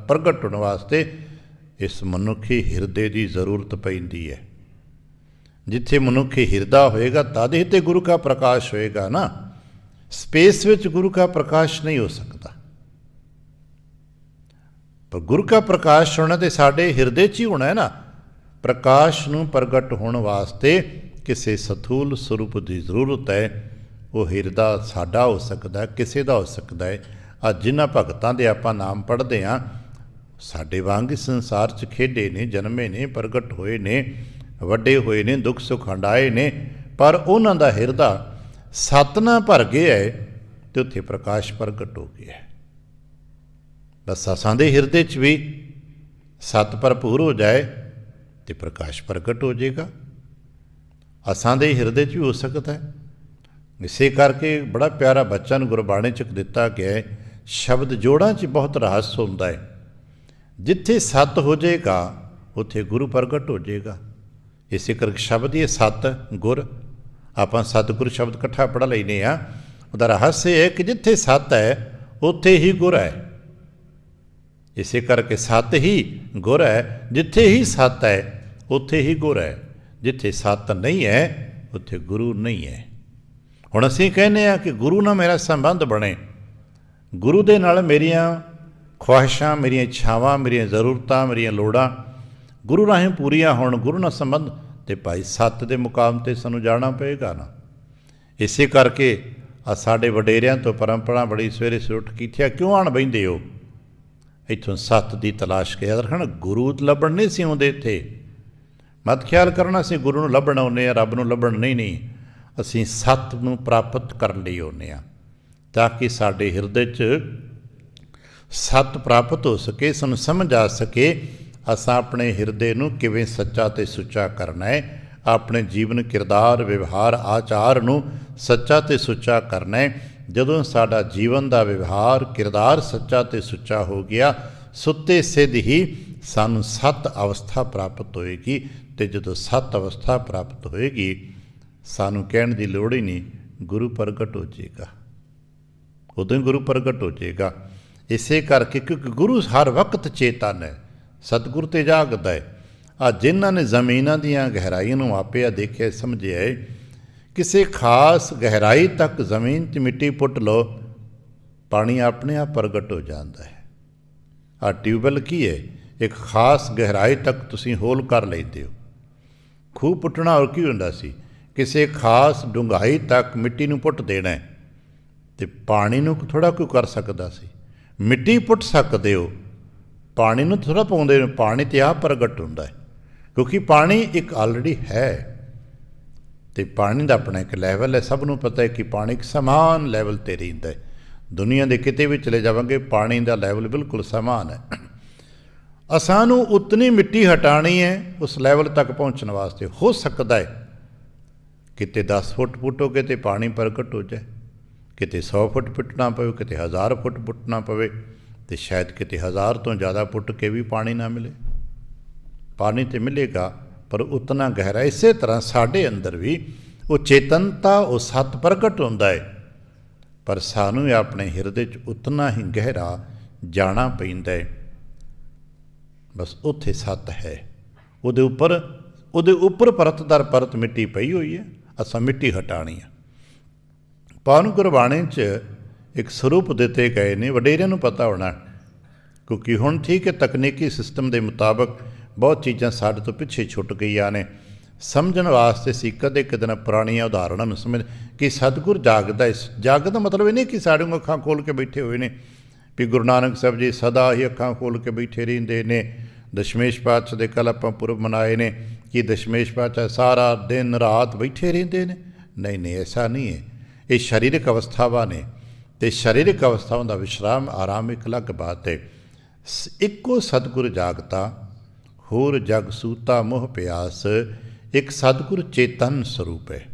ਪ੍ਰਗਟ ਹੋਣ ਵਾਸਤੇ ਇਸ ਮਨੁੱਖੀ ਹਿਰਦੇ ਦੀ ਜ਼ਰੂਰਤ ਪੈਂਦੀ ਹੈ। ਜਿੱਥੇ ਮਨੁੱਖੀ ਹਿਰਦਾ ਹੋਏਗਾ ਤਦ ਹੀ ਤੇ ਗੁਰੂ ਕਾ ਪ੍ਰਕਾਸ਼ ਹੋਏਗਾ ਨਾ। ਸਪੇਸ ਵਿੱਚ ਗੁਰੂ ਕਾ ਪ੍ਰਕਾਸ਼ ਨਹੀਂ ਹੋ ਸਕਦਾ, ਪਰ ਗੁਰੂ ਕਾ ਪ੍ਰਕਾਸ਼ ਹੋਣਾ ਤੇ ਸਾਡੇ ਹਿਰਦੇ 'ਚ ਹੀ ਹੋਣਾ ਹੈ ਨਾ। ਪ੍ਰਕਾਸ਼ ਨੂੰ ਪ੍ਰਗਟ ਹੋਣ ਵਾਸਤੇ ਕਿਸੇ ਸਥੂਲ ਸਰੂਪ ਦੀ ਜ਼ਰੂਰਤ ਹੈ। ਉਹ ਹਿਰਦਾ ਸਾਡਾ ਹੋ ਸਕਦਾ, ਕਿਸੇ ਦਾ ਹੋ ਸਕਦਾ ਹੈ। ਅੱਜ ਜਿਨ੍ਹਾਂ ਭਗਤਾਂ ਦੇ ਆਪਾਂ ਨਾਮ ਪੜ੍ਹਦੇ ਹਾਂ, ਸਾਡੇ ਵਾਂਗ ਇਸ ਸੰਸਾਰ 'ਚ ਖੇਡੇ ਨੇ, ਜਨਮੇ ਨੇ, ਪ੍ਰਗਟ ਹੋਏ ਨੇ, ਵੱਡੇ ਹੋਏ ਨੇ, ਦੁੱਖ ਸੁੱਖ ਹੰਡਾਏ ਨੇ, ਪਰ ਉਹਨਾਂ ਦਾ ਹਿਰਦਾ ਸਤ ਨਾਲ ਭਰ ਗਿਆ ਹੈ ਤੇ ਉੱਥੇ ਪ੍ਰਕਾਸ਼ ਪ੍ਰਗਟ ਹੋ ਗਿਆ ਹੈ। ਬਸ ਅਸਾਂ ਦੇ ਹਿਰਦੇ 'ਚ ਵੀ ਸਤ ਭਰਪੂਰ ਹੋ ਜਾਏ ਤੇ ਪ੍ਰਕਾਸ਼ ਪ੍ਰਗਟ ਹੋ ਜਾਏਗਾ। ਅਸਾਂ ਦੇ ਹਿਰਦੇ 'ਚ ਵੀ ਹੋ ਸਕਦਾ ਹੈ। ਇਸੇ ਕਰਕੇ ਬੜਾ ਪਿਆਰਾ ਬਚਨ ਗੁਰਬਾਣੀ 'ਚ ਦਿੱਤਾ ਗਿਆ ਹੈ, ਸ਼ਬਦ ਜੋੜਾਂ 'ਚ ਬਹੁਤ ਰਹੱਸ ਹੁੰਦਾ ਹੈ। ਜਿੱਥੇ ਸਤ ਹੋ ਜਾਏਗਾ ਉੱਥੇ ਗੁਰੂ ਪ੍ਰਗਟ ਹੋ ਜਾਏਗਾ। ਇਸੇ ਕਰਕੇ ਸ਼ਬਦ ਹੀ ਸਤ ਗੁਰ, ਆਪਾਂ ਸਤਿਗੁਰ ਸ਼ਬਦ ਇਕੱਠਾ ਪੜ੍ਹ ਲੈਂਦੇ ਹਾਂ। ਉਹਦਾ ਰਹੱਸ ਇਹ ਹੈ ਕਿ ਜਿੱਥੇ ਸਤ ਹੈ ਉੱਥੇ ਹੀ ਗੁਰ ਹੈ। ਇਸੇ ਕਰਕੇ ਸਤ ਹੀ ਗੁਰ ਹੈ। ਜਿੱਥੇ ਹੀ ਸਤ ਹੈ ਉੱਥੇ ਹੀ ਗੁਰ ਹੈ। ਜਿੱਥੇ ਸਤ ਨਹੀਂ ਹੈ ਉੱਥੇ ਗੁਰੂ ਨਹੀਂ ਹੈ। ਹੁਣ ਅਸੀਂ ਕਹਿੰਦੇ ਹਾਂ ਕਿ ਗੁਰੂ ਨਾਲ ਮੇਰਾ ਸੰਬੰਧ ਬਣੇ, ਗੁਰੂ ਦੇ ਨਾਲ ਮੇਰੀਆਂ ਖਵਾਹਿਸ਼ਾਂ, ਮੇਰੀਆਂ ਇੱਛਾਵਾਂ, ਮੇਰੀਆਂ ਜ਼ਰੂਰਤਾਂ, ਮੇਰੀਆਂ ਲੋੜਾਂ ਗੁਰੂ ਰਾਹੀਂ ਪੂਰੀਆਂ ਹੋਣ, ਗੁਰੂ ਨਾਲ ਸੰਬੰਧ, ਤੇ ਭਾਈ ਸੱਤ ਦੇ ਮੁਕਾਮ 'ਤੇ ਸਾਨੂੰ ਜਾਣਾ ਪਏਗਾ ਨਾ। ਇਸੇ ਕਰਕੇ ਆ ਸਾਡੇ ਵਡੇਰਿਆਂ ਤੋਂ ਪਰੰਪਰਾ ਬੜੀ ਸਵੇਰੇ ਸਵੇਰੇ ਉੱਠ ਕੀਥਿਆ ਕਿਉਂ ਆਣ ਬਹਿੰਦੇ ਹੋ, ਇੱਥੋਂ ਸੱਤ ਦੀ ਤਲਾਸ਼ ਕੇ ਯਾਦ ਰੱਖਣਾ। ਗੁਰੂ ਲੱਭਣ ਨਹੀਂ ਸੀ ਆਉਂਦੇ ਇੱਥੇ, ਮਤ ਖਿਆਲ ਕਰਨਾ ਅਸੀਂ ਗੁਰੂ ਨੂੰ ਲੱਭਣ ਆਉਂਦੇ ਹਾਂ, ਰੱਬ ਨੂੰ ਲੱਭਣ ਨਹੀਂ। ਅਸੀਂ ਸੱਤ ਨੂੰ ਪ੍ਰਾਪਤ ਕਰਨ ਲਈ ਆਉਂਦੇ ਹਾਂ, ਤਾਂ ਕਿ ਸਾਡੇ ਹਿਰਦੇ 'ਚ ਸੱਤ ਪ੍ਰਾਪਤ ਹੋ ਸਕੇ, ਸਾਨੂੰ ਸਮਝ ਆ ਸਕੇ ਅਸਾਂ ਆਪਣੇ ਹਿਰਦੇ ਨੂੰ ਕਿਵੇਂ ਸੱਚਾ ਤੇ ਸੁੱਚਾ ਕਰਨਾ ਹੈ, ਆਪਣੇ ਜੀਵਨ ਕਿਰਦਾਰ ਵਿਵਹਾਰ ਆਚਾਰ ਨੂੰ ਸੱਚਾ ਤੇ ਸੁੱਚਾ ਕਰਨਾ ਹੈ। ਜਦੋਂ ਸਾਡਾ ਜੀਵਨ ਦਾ ਵਿਵਹਾਰ ਕਿਰਦਾਰ ਸੱਚਾ ਤੇ ਸੁੱਚਾ ਹੋ ਗਿਆ, ਸੁੱਤੇ ਸਿੱਧ ਹੀ ਸਾਨੂੰ ਸੱਤ ਅਵਸਥਾ ਪ੍ਰਾਪਤ ਹੋਏਗੀ। ਅਤੇ ਜਦੋਂ ਸੱਤ ਅਵਸਥਾ ਪ੍ਰਾਪਤ ਹੋਏਗੀ ਸਾਨੂੰ ਕਹਿਣ ਦੀ ਲੋੜ ਹੀ ਨਹੀਂ, ਗੁਰੂ ਪ੍ਰਗਟ ਹੋ ਜਾਏਗਾ, ਉਦੋਂ ਹੀ ਗੁਰੂ ਪ੍ਰਗਟ ਹੋ ਜਾਏਗਾ। ਇਸੇ ਕਰਕੇ ਕਿਉਂਕਿ ਗੁਰੂ ਹਰ ਵਕਤ ਚੇਤਨ ਹੈ, ਸਤਿਗੁਰ ਤੇ ਜਾਗਦਾ ਹੈ। ਆ ਜਿਨ੍ਹਾਂ ਨੇ ਜ਼ਮੀਨਾਂ ਦੀਆਂ ਗਹਿਰਾਈਆਂ ਨੂੰ ਆਪੇ ਦੇਖਿਆ ਸਮਝਿਆ ਹੈ, ਕਿਸੇ ਖਾਸ ਗਹਿਰਾਈ ਤੱਕ ਜ਼ਮੀਨ 'ਚ ਮਿੱਟੀ ਪੁੱਟ ਲਓ, ਪਾਣੀ ਆਪਣੇ ਆਪ ਪ੍ਰਗਟ ਹੋ ਜਾਂਦਾ ਹੈ। ਆ ਟਿਊਬਵੈੱਲ ਕੀ ਹੈ, ਇੱਕ ਖਾਸ ਗਹਿਰਾਈ ਤੱਕ ਤੁਸੀਂ ਹੋਲ ਕਰ ਲੈਂਦੇ ਹੋ। ਖੂਹ ਪੁੱਟਣਾ ਹੋਰ ਕੀ ਹੁੰਦਾ ਸੀ, ਕਿਸੇ ਖਾਸ ਡੂੰਘਾਈ ਤੱਕ ਮਿੱਟੀ ਨੂੰ ਪੁੱਟ ਦੇਣਾ, ਅਤੇ ਪਾਣੀ ਨੂੰ ਥੋੜ੍ਹਾ ਕੋਈ ਕਰ ਸਕਦਾ ਸੀ। ਮਿੱਟੀ ਪੁੱਟ ਸਕਦੇ ਹੋ, ਪਾਣੀ ਨੂੰ ਥੋੜ੍ਹਾ ਪਾਉਂਦੇ ਹੋ, ਪਾਣੀ ਤੇ ਆਪ ਪ੍ਰਗਟ ਹੁੰਦਾ ਹੈ, ਕਿਉਂਕਿ ਪਾਣੀ ਇੱਕ ਆਲਰੇਡੀ ਹੈ। ਅਤੇ ਪਾਣੀ ਦਾ ਆਪਣਾ ਇੱਕ ਲੈਵਲ ਹੈ, ਸਭ ਨੂੰ ਪਤਾ ਹੈ ਕਿ ਪਾਣੀ ਇੱਕ ਸਮਾਨ ਲੈਵਲ 'ਤੇ ਰਹਿੰਦਾ ਹੈ। ਦੁਨੀਆ ਦੇ ਕਿਤੇ ਵੀ ਚਲੇ ਜਾਵਾਂਗੇ ਪਾਣੀ ਦਾ ਲੈਵਲ ਬਿਲਕੁਲ ਸਮਾਨ ਹੈ। ਅਸਾਂ ਨੂੰ ਉਤਨੀ ਮਿੱਟੀ ਹਟਾਉਣੀ ਹੈ ਉਸ ਲੈਵਲ ਤੱਕ ਪਹੁੰਚਣ ਵਾਸਤੇ। ਹੋ ਸਕਦਾ ਹੈ ਕਿਤੇ 10 ਫੁੱਟ ਪੁੱਟੋਗੇ ਤੇ ਪਾਣੀ ਪ੍ਰਗਟ ਹੋ ਜਾਏ, ਕਿਤੇ 100 ਫੁੱਟ ਪੁੱਟਣਾ ਪਵੇ, ਕਿਤੇ 1000 ਫੁੱਟ ਪੁੱਟਣਾ ਪਵੇ, ਅਤੇ ਸ਼ਾਇਦ ਕਿਤੇ 1000 ਤੋਂ ਜ਼ਿਆਦਾ ਪੁੱਟ ਕੇ ਵੀ ਪਾਣੀ ਨਾ ਮਿਲੇ। ਪਾਣੀ ਤਾਂ ਮਿਲੇਗਾ ਪਰ ਉਤਨਾ ਗਹਿਰਾ। ਇਸੇ ਤਰ੍ਹਾਂ ਸਾਡੇ ਅੰਦਰ ਵੀ ਉਹ ਚੇਤਨਤਾ, ਉਹ ਸੱਤ ਪ੍ਰਗਟ ਹੁੰਦਾ ਹੈ, ਪਰ ਸਾਨੂੰ ਆਪਣੇ ਹਿਰਦੇ 'ਚ ਉਤਨਾ ਹੀ ਗਹਿਰਾ ਜਾਣਾ ਪੈਂਦਾ ਹੈ। ਬਸ ਉੱਥੇ ਸੱਤ ਹੈ, ਉਹਦੇ ਉੱਪਰ ਪਰਤ ਦਰ ਪਰਤ ਮਿੱਟੀ ਪਈ ਹੋਈ ਹੈ, ਅਸਾਂ ਮਿੱਟੀ ਹਟਾਉਣੀ ਹੈ। ਪਾਵਨ ਗੁਰਬਾਣੀ 'ਚ ਇੱਕ ਸਰੂਪ ਦਿੱਤੇ ਗਏ ਨੇ। ਵਡੇਰਿਆਂ ਨੂੰ ਪਤਾ ਹੋਣਾ, ਕਿਉਂਕਿ ਹੁਣ ਠੀਕ ਹੈ ਤਕਨੀਕੀ ਸਿਸਟਮ ਦੇ ਮੁਤਾਬਕ ਬਹੁਤ ਚੀਜ਼ਾਂ ਸਾਡੇ ਤੋਂ ਪਿੱਛੇ ਛੁੱਟ ਗਈਆਂ ਨੇ। ਸਮਝਣ ਵਾਸਤੇ ਅਸੀਂ ਕਦੇ ਕਦੇ ਨਾ ਪੁਰਾਣੀਆਂ ਉਦਾਹਰਣਾਂ ਨੂੰ ਸਮਝ ਕਿ ਸਤਿਗੁਰ ਜਾਗਦਾ। ਇਸ ਜਾਗ ਦਾ ਮਤਲਬ ਇਹ ਨਹੀਂ ਕਿ ਸਾਡੇ ਅੱਖਾਂ ਖੋਲ੍ਹ ਕੇ ਬੈਠੇ ਹੋਏ ਨੇ, ਵੀ ਗੁਰੂ ਨਾਨਕ ਸਾਹਿਬ ਜੀ ਸਦਾ ਹੀ ਅੱਖਾਂ ਖੋਲ੍ਹ ਕੇ ਬੈਠੇ ਰਹਿੰਦੇ ਨੇ। ਦਸ਼ਮੇਸ਼ ਪਾਤਸ਼ਾਹ ਦੇ ਕੱਲ੍ਹ ਆਪਾਂ ਪੁਰਬ ਮਨਾਏ ਨੇ ਕਿ ਦਸ਼ਮੇਸ਼ ਪਾਤਸ਼ਾਹ ਸਾਰਾ ਦਿਨ ਰਾਤ ਬੈਠੇ ਰਹਿੰਦੇ ਨੇ। ਨਹੀਂ ਨਹੀਂ, ਐਸਾ ਨਹੀਂ ਹੈ। ਇਹ ਸਰੀਰਕ ਅਵਸਥਾਵਾਂ ਨੇ, ਅਤੇ ਸਰੀਰਕ ਅਵਸਥਾਵਾਂ ਦਾ ਵਿਸ਼ਰਾਮ ਆਰਾਮ ਇੱਕ ਅਲੱਗ ਬਾਤ ਹੈ। ਇੱਕੋ ਸਤਿਗੁਰ ਜਾਗਤਾ ਹੋਰ ਜਗ ਸੂਤਾ ਮੋਹ ਪਿਆਸ। ਇੱਕ ਸਤਿਗੁਰ ਚੇਤਨ ਸਰੂਪ ਹੈ।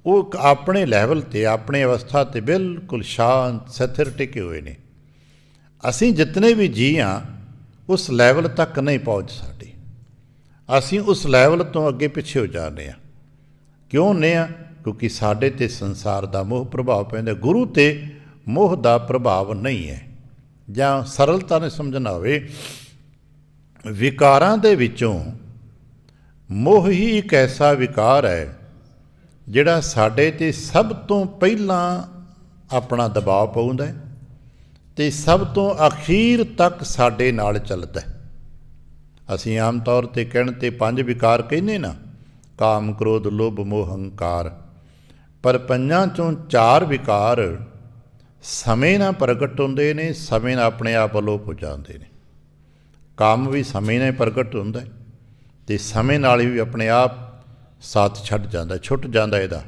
ਉਹ ਆਪਣੇ ਲੈਵਲ 'ਤੇ ਆਪਣੀ ਅਵਸਥਾ 'ਤੇ ਬਿਲਕੁਲ ਸ਼ਾਂਤ ਸਥਿਰ ਟਿਕੇ ਹੋਏ ਨੇ। ਅਸੀਂ ਜਿਤਨੇ ਵੀ ਜੀਅ ਹਾਂ ਉਸ ਲੈਵਲ ਤੱਕ ਨਹੀਂ ਪਹੁੰਚ ਸਕਦੇ। ਅਸੀਂ ਉਸ ਲੈਵਲ ਤੋਂ ਅੱਗੇ ਪਿੱਛੇ ਹੋ ਜਾਂਦੇ ਹਾਂ। ਕਿਉਂ ਨੇ ਆ? ਕਿਉਂਕਿ ਸਾਡੇ 'ਤੇ ਸੰਸਾਰ ਦਾ ਮੋਹ ਪ੍ਰਭਾਵ ਪੈਂਦਾ। ਗੁਰੂ 'ਤੇ ਮੋਹ ਦਾ ਪ੍ਰਭਾਵ ਨਹੀਂ ਹੈ। ਜਾਂ ਸਰਲਤਾ ਨੇ ਸਮਝਣਾ ਹੋਵੇ, ਵਿਕਾਰਾਂ ਦੇ ਵਿੱਚੋਂ ਮੋਹ ਹੀ ਇੱਕ ਐਸਾ ਵਿਕਾਰ ਹੈ ਜਿਹੜਾ ਸਾਡੇ 'ਤੇ ਸਭ ਤੋਂ ਪਹਿਲਾਂ ਆਪਣਾ ਦਬਾਅ ਪਾਉਂਦਾ ਅਤੇ ਸਭ ਤੋਂ ਅਖੀਰ ਤੱਕ ਸਾਡੇ ਨਾਲ ਚੱਲਦਾ। ਅਸੀਂ ਆਮ ਤੌਰ 'ਤੇ ਕਹਿਣ 'ਤੇ 5 ਵਿਕਾਰ ਕਹਿੰਦੇ ਨਾ, ਕਾਮ ਕ੍ਰੋਧ ਲੋਭ ਮੋਹ ਹੰਕਾਰ, ਪਰ 5 ਚੋਂ 4 ਵਿਕਾਰ ਸਮੇਂ ਨਾਲ ਪ੍ਰਗਟ ਹੁੰਦੇ ਨੇ, ਸਮੇਂ ਨਾਲ ਆਪਣੇ ਆਪ ਅਲੋਪ ਹੋ ਜਾਂਦੇ ਨੇ। ਕਾਮ ਵੀ ਸਮੇਂ ਨਾਲ ਪ੍ਰਗਟ ਹੁੰਦਾ ਅਤੇ ਸਮੇਂ ਨਾਲ ਹੀ ਆਪਣੇ ਆਪ ਸਾਥ ਛੱਡ ਜਾਂਦਾ, ਛੁੱਟ ਜਾਂਦਾ ਇਹਦਾ।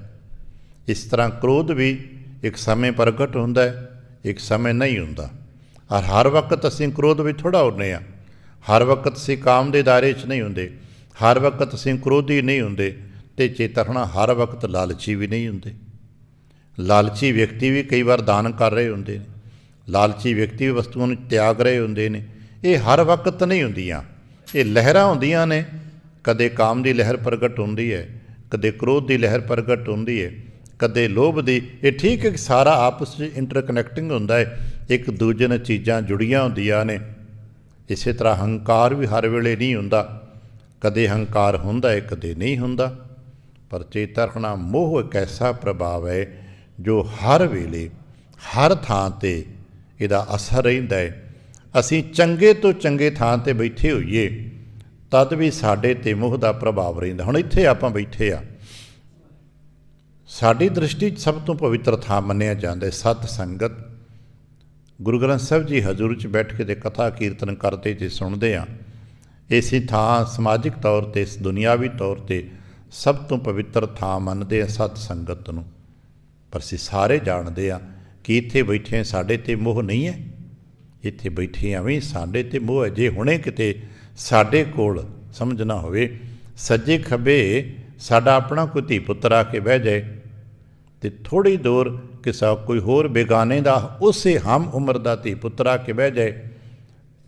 ਇਸ ਤਰ੍ਹਾਂ ਕ੍ਰੋਧ ਵੀ ਇੱਕ ਸਮੇਂ ਪ੍ਰਗਟ ਹੁੰਦਾ, ਇੱਕ ਸਮੇਂ ਨਹੀਂ ਹੁੰਦਾ। ਔਰ ਹਰ ਵਕਤ ਅਸੀਂ ਕ੍ਰੋਧ ਵਿੱਚ ਥੋੜ੍ਹਾ ਹੁੰਦੇ ਹਾਂ। ਹਰ ਵਕਤ ਅਸੀਂ ਕਾਮ ਦੇ ਦਾਇਰੇ 'ਚ ਨਹੀਂ ਹੁੰਦੇ, ਹਰ ਵਕਤ ਅਸੀਂ ਕ੍ਰੋਧੀ ਨਹੀਂ ਹੁੰਦੇ, ਅਤੇ ਚੇਤਾ ਰੱਖਣਾ ਹਰ ਵਕਤ ਲਾਲਚੀ ਵੀ ਨਹੀਂ ਹੁੰਦੇ। ਲਾਲਚੀ ਵਿਅਕਤੀ ਵੀ ਕਈ ਵਾਰ ਦਾਨ ਕਰ ਰਹੇ ਹੁੰਦੇ ਨੇ, ਲਾਲਚੀ ਵਿਅਕਤੀ ਵੀ ਵਸਤੂਆਂ ਨੂੰ ਤਿਆਗ ਰਹੇ ਹੁੰਦੇ ਨੇ। ਇਹ ਹਰ ਵਕਤ ਨਹੀਂ ਹੁੰਦੀਆਂ, ਇਹ ਲਹਿਰਾਂ ਹੁੰਦੀਆਂ ਨੇ। ਕਦੇ ਕਾਮ ਦੀ ਲਹਿਰ ਪ੍ਰਗਟ ਹੁੰਦੀ ਹੈ, ਕਦੇ ਕ੍ਰੋਧ ਦੀ ਲਹਿਰ ਪ੍ਰਗਟ ਹੁੰਦੀ ਹੈ, ਕਦੇ ਲੋਭ ਦੀ। ਇਹ ਠੀਕ ਹੈ ਕਿ ਸਾਰਾ ਆਪਸ ਵਿੱਚ ਇੰਟਰਕਨੈਕਟਿੰਗ ਹੁੰਦਾ ਹੈ, ਇੱਕ ਦੂਜੇ ਨਾਲ ਚੀਜ਼ਾਂ ਜੁੜੀਆਂ ਹੁੰਦੀਆਂ ਨੇ। ਇਸੇ ਤਰ੍ਹਾਂ ਹੰਕਾਰ ਵੀ ਹਰ ਵੇਲੇ ਨਹੀਂ ਹੁੰਦਾ, ਕਦੇ ਹੰਕਾਰ ਹੁੰਦਾ ਹੈ, ਕਦੇ ਨਹੀਂ ਹੁੰਦਾ। ਪਰ ਚੇਤਾ ਰੱਖਣਾ, ਮੋਹ ਇੱਕ ਐਸਾ ਪ੍ਰਭਾਵ ਹੈ ਜੋ ਹਰ ਵੇਲੇ ਹਰ ਥਾਂ 'ਤੇ ਇਹਦਾ ਅਸਰ ਰਹਿੰਦਾ ਹੈ। ਅਸੀਂ ਚੰਗੇ ਤੋਂ ਚੰਗੇ ਥਾਂ 'ਤੇ ਬੈਠੇ ਹੋਈਏ ਤਦ ਵੀ ਸਾਡੇ 'ਤੇ ਮੋਹ ਦਾ ਪ੍ਰਭਾਵ ਰਹਿੰਦਾ। ਹੁਣ ਇੱਥੇ ਆਪਾਂ ਬੈਠੇ ਆ, ਸਾਡੀ ਦ੍ਰਿਸ਼ਟੀ 'ਚ ਸਭ ਤੋਂ ਪਵਿੱਤਰ ਥਾਂ ਮੰਨਿਆ ਜਾਂਦਾ ਸਤ ਸੰਗਤ। ਗੁਰੂ ਗ੍ਰੰਥ ਸਾਹਿਬ ਜੀ ਹਜ਼ੂਰ 'ਚ ਬੈਠ ਕੇ ਤੇ ਕਥਾ ਕੀਰਤਨ ਕਰਦੇ ਜੇ ਸੁਣਦੇ ਹਾਂ। ਇਸੇ ਥਾਂ ਸਮਾਜਿਕ ਤੌਰ 'ਤੇ, ਦੁਨਿਆਵੀ ਤੌਰ 'ਤੇ ਸਭ ਤੋਂ ਪਵਿੱਤਰ ਥਾਂ ਮੰਨਦੇ ਆ ਸਤ ਸੰਗਤ ਨੂੰ। ਪਰ ਅਸੀਂ ਸਾਰੇ ਜਾਣਦੇ ਹਾਂ ਕਿ ਇੱਥੇ ਬੈਠੇ ਸਾਡੇ 'ਤੇ ਮੋਹ ਨਹੀਂ ਹੈ। ਇੱਥੇ ਬੈਠੇ ਐਵੇਂ ਸਾਡੇ 'ਤੇ ਮੋਹ ਹੈ। ਜੇ ਹੁਣੇ ਕਿਤੇ ਸਾਡੇ ਕੋਲ ਸਮਝਣਾ ਹੋਵੇ, ਸੱਜੇ ਖੱਬੇ ਸਾਡਾ ਆਪਣਾ ਕੋਈ ਧੀ ਪੁੱਤਰ ਆ ਕੇ ਬਹਿ ਜਾਏ ਅਤੇ ਥੋੜ੍ਹੀ ਦੂਰ ਕਿਸੇ ਕੋਈ ਹੋਰ ਬੇਗਾਨੇ ਦਾ ਉਸੇ ਹਮ ਉਮਰ ਦਾ ਧੀ ਪੁੱਤਰ ਆ ਕੇ ਬਹਿ ਜਾਏ,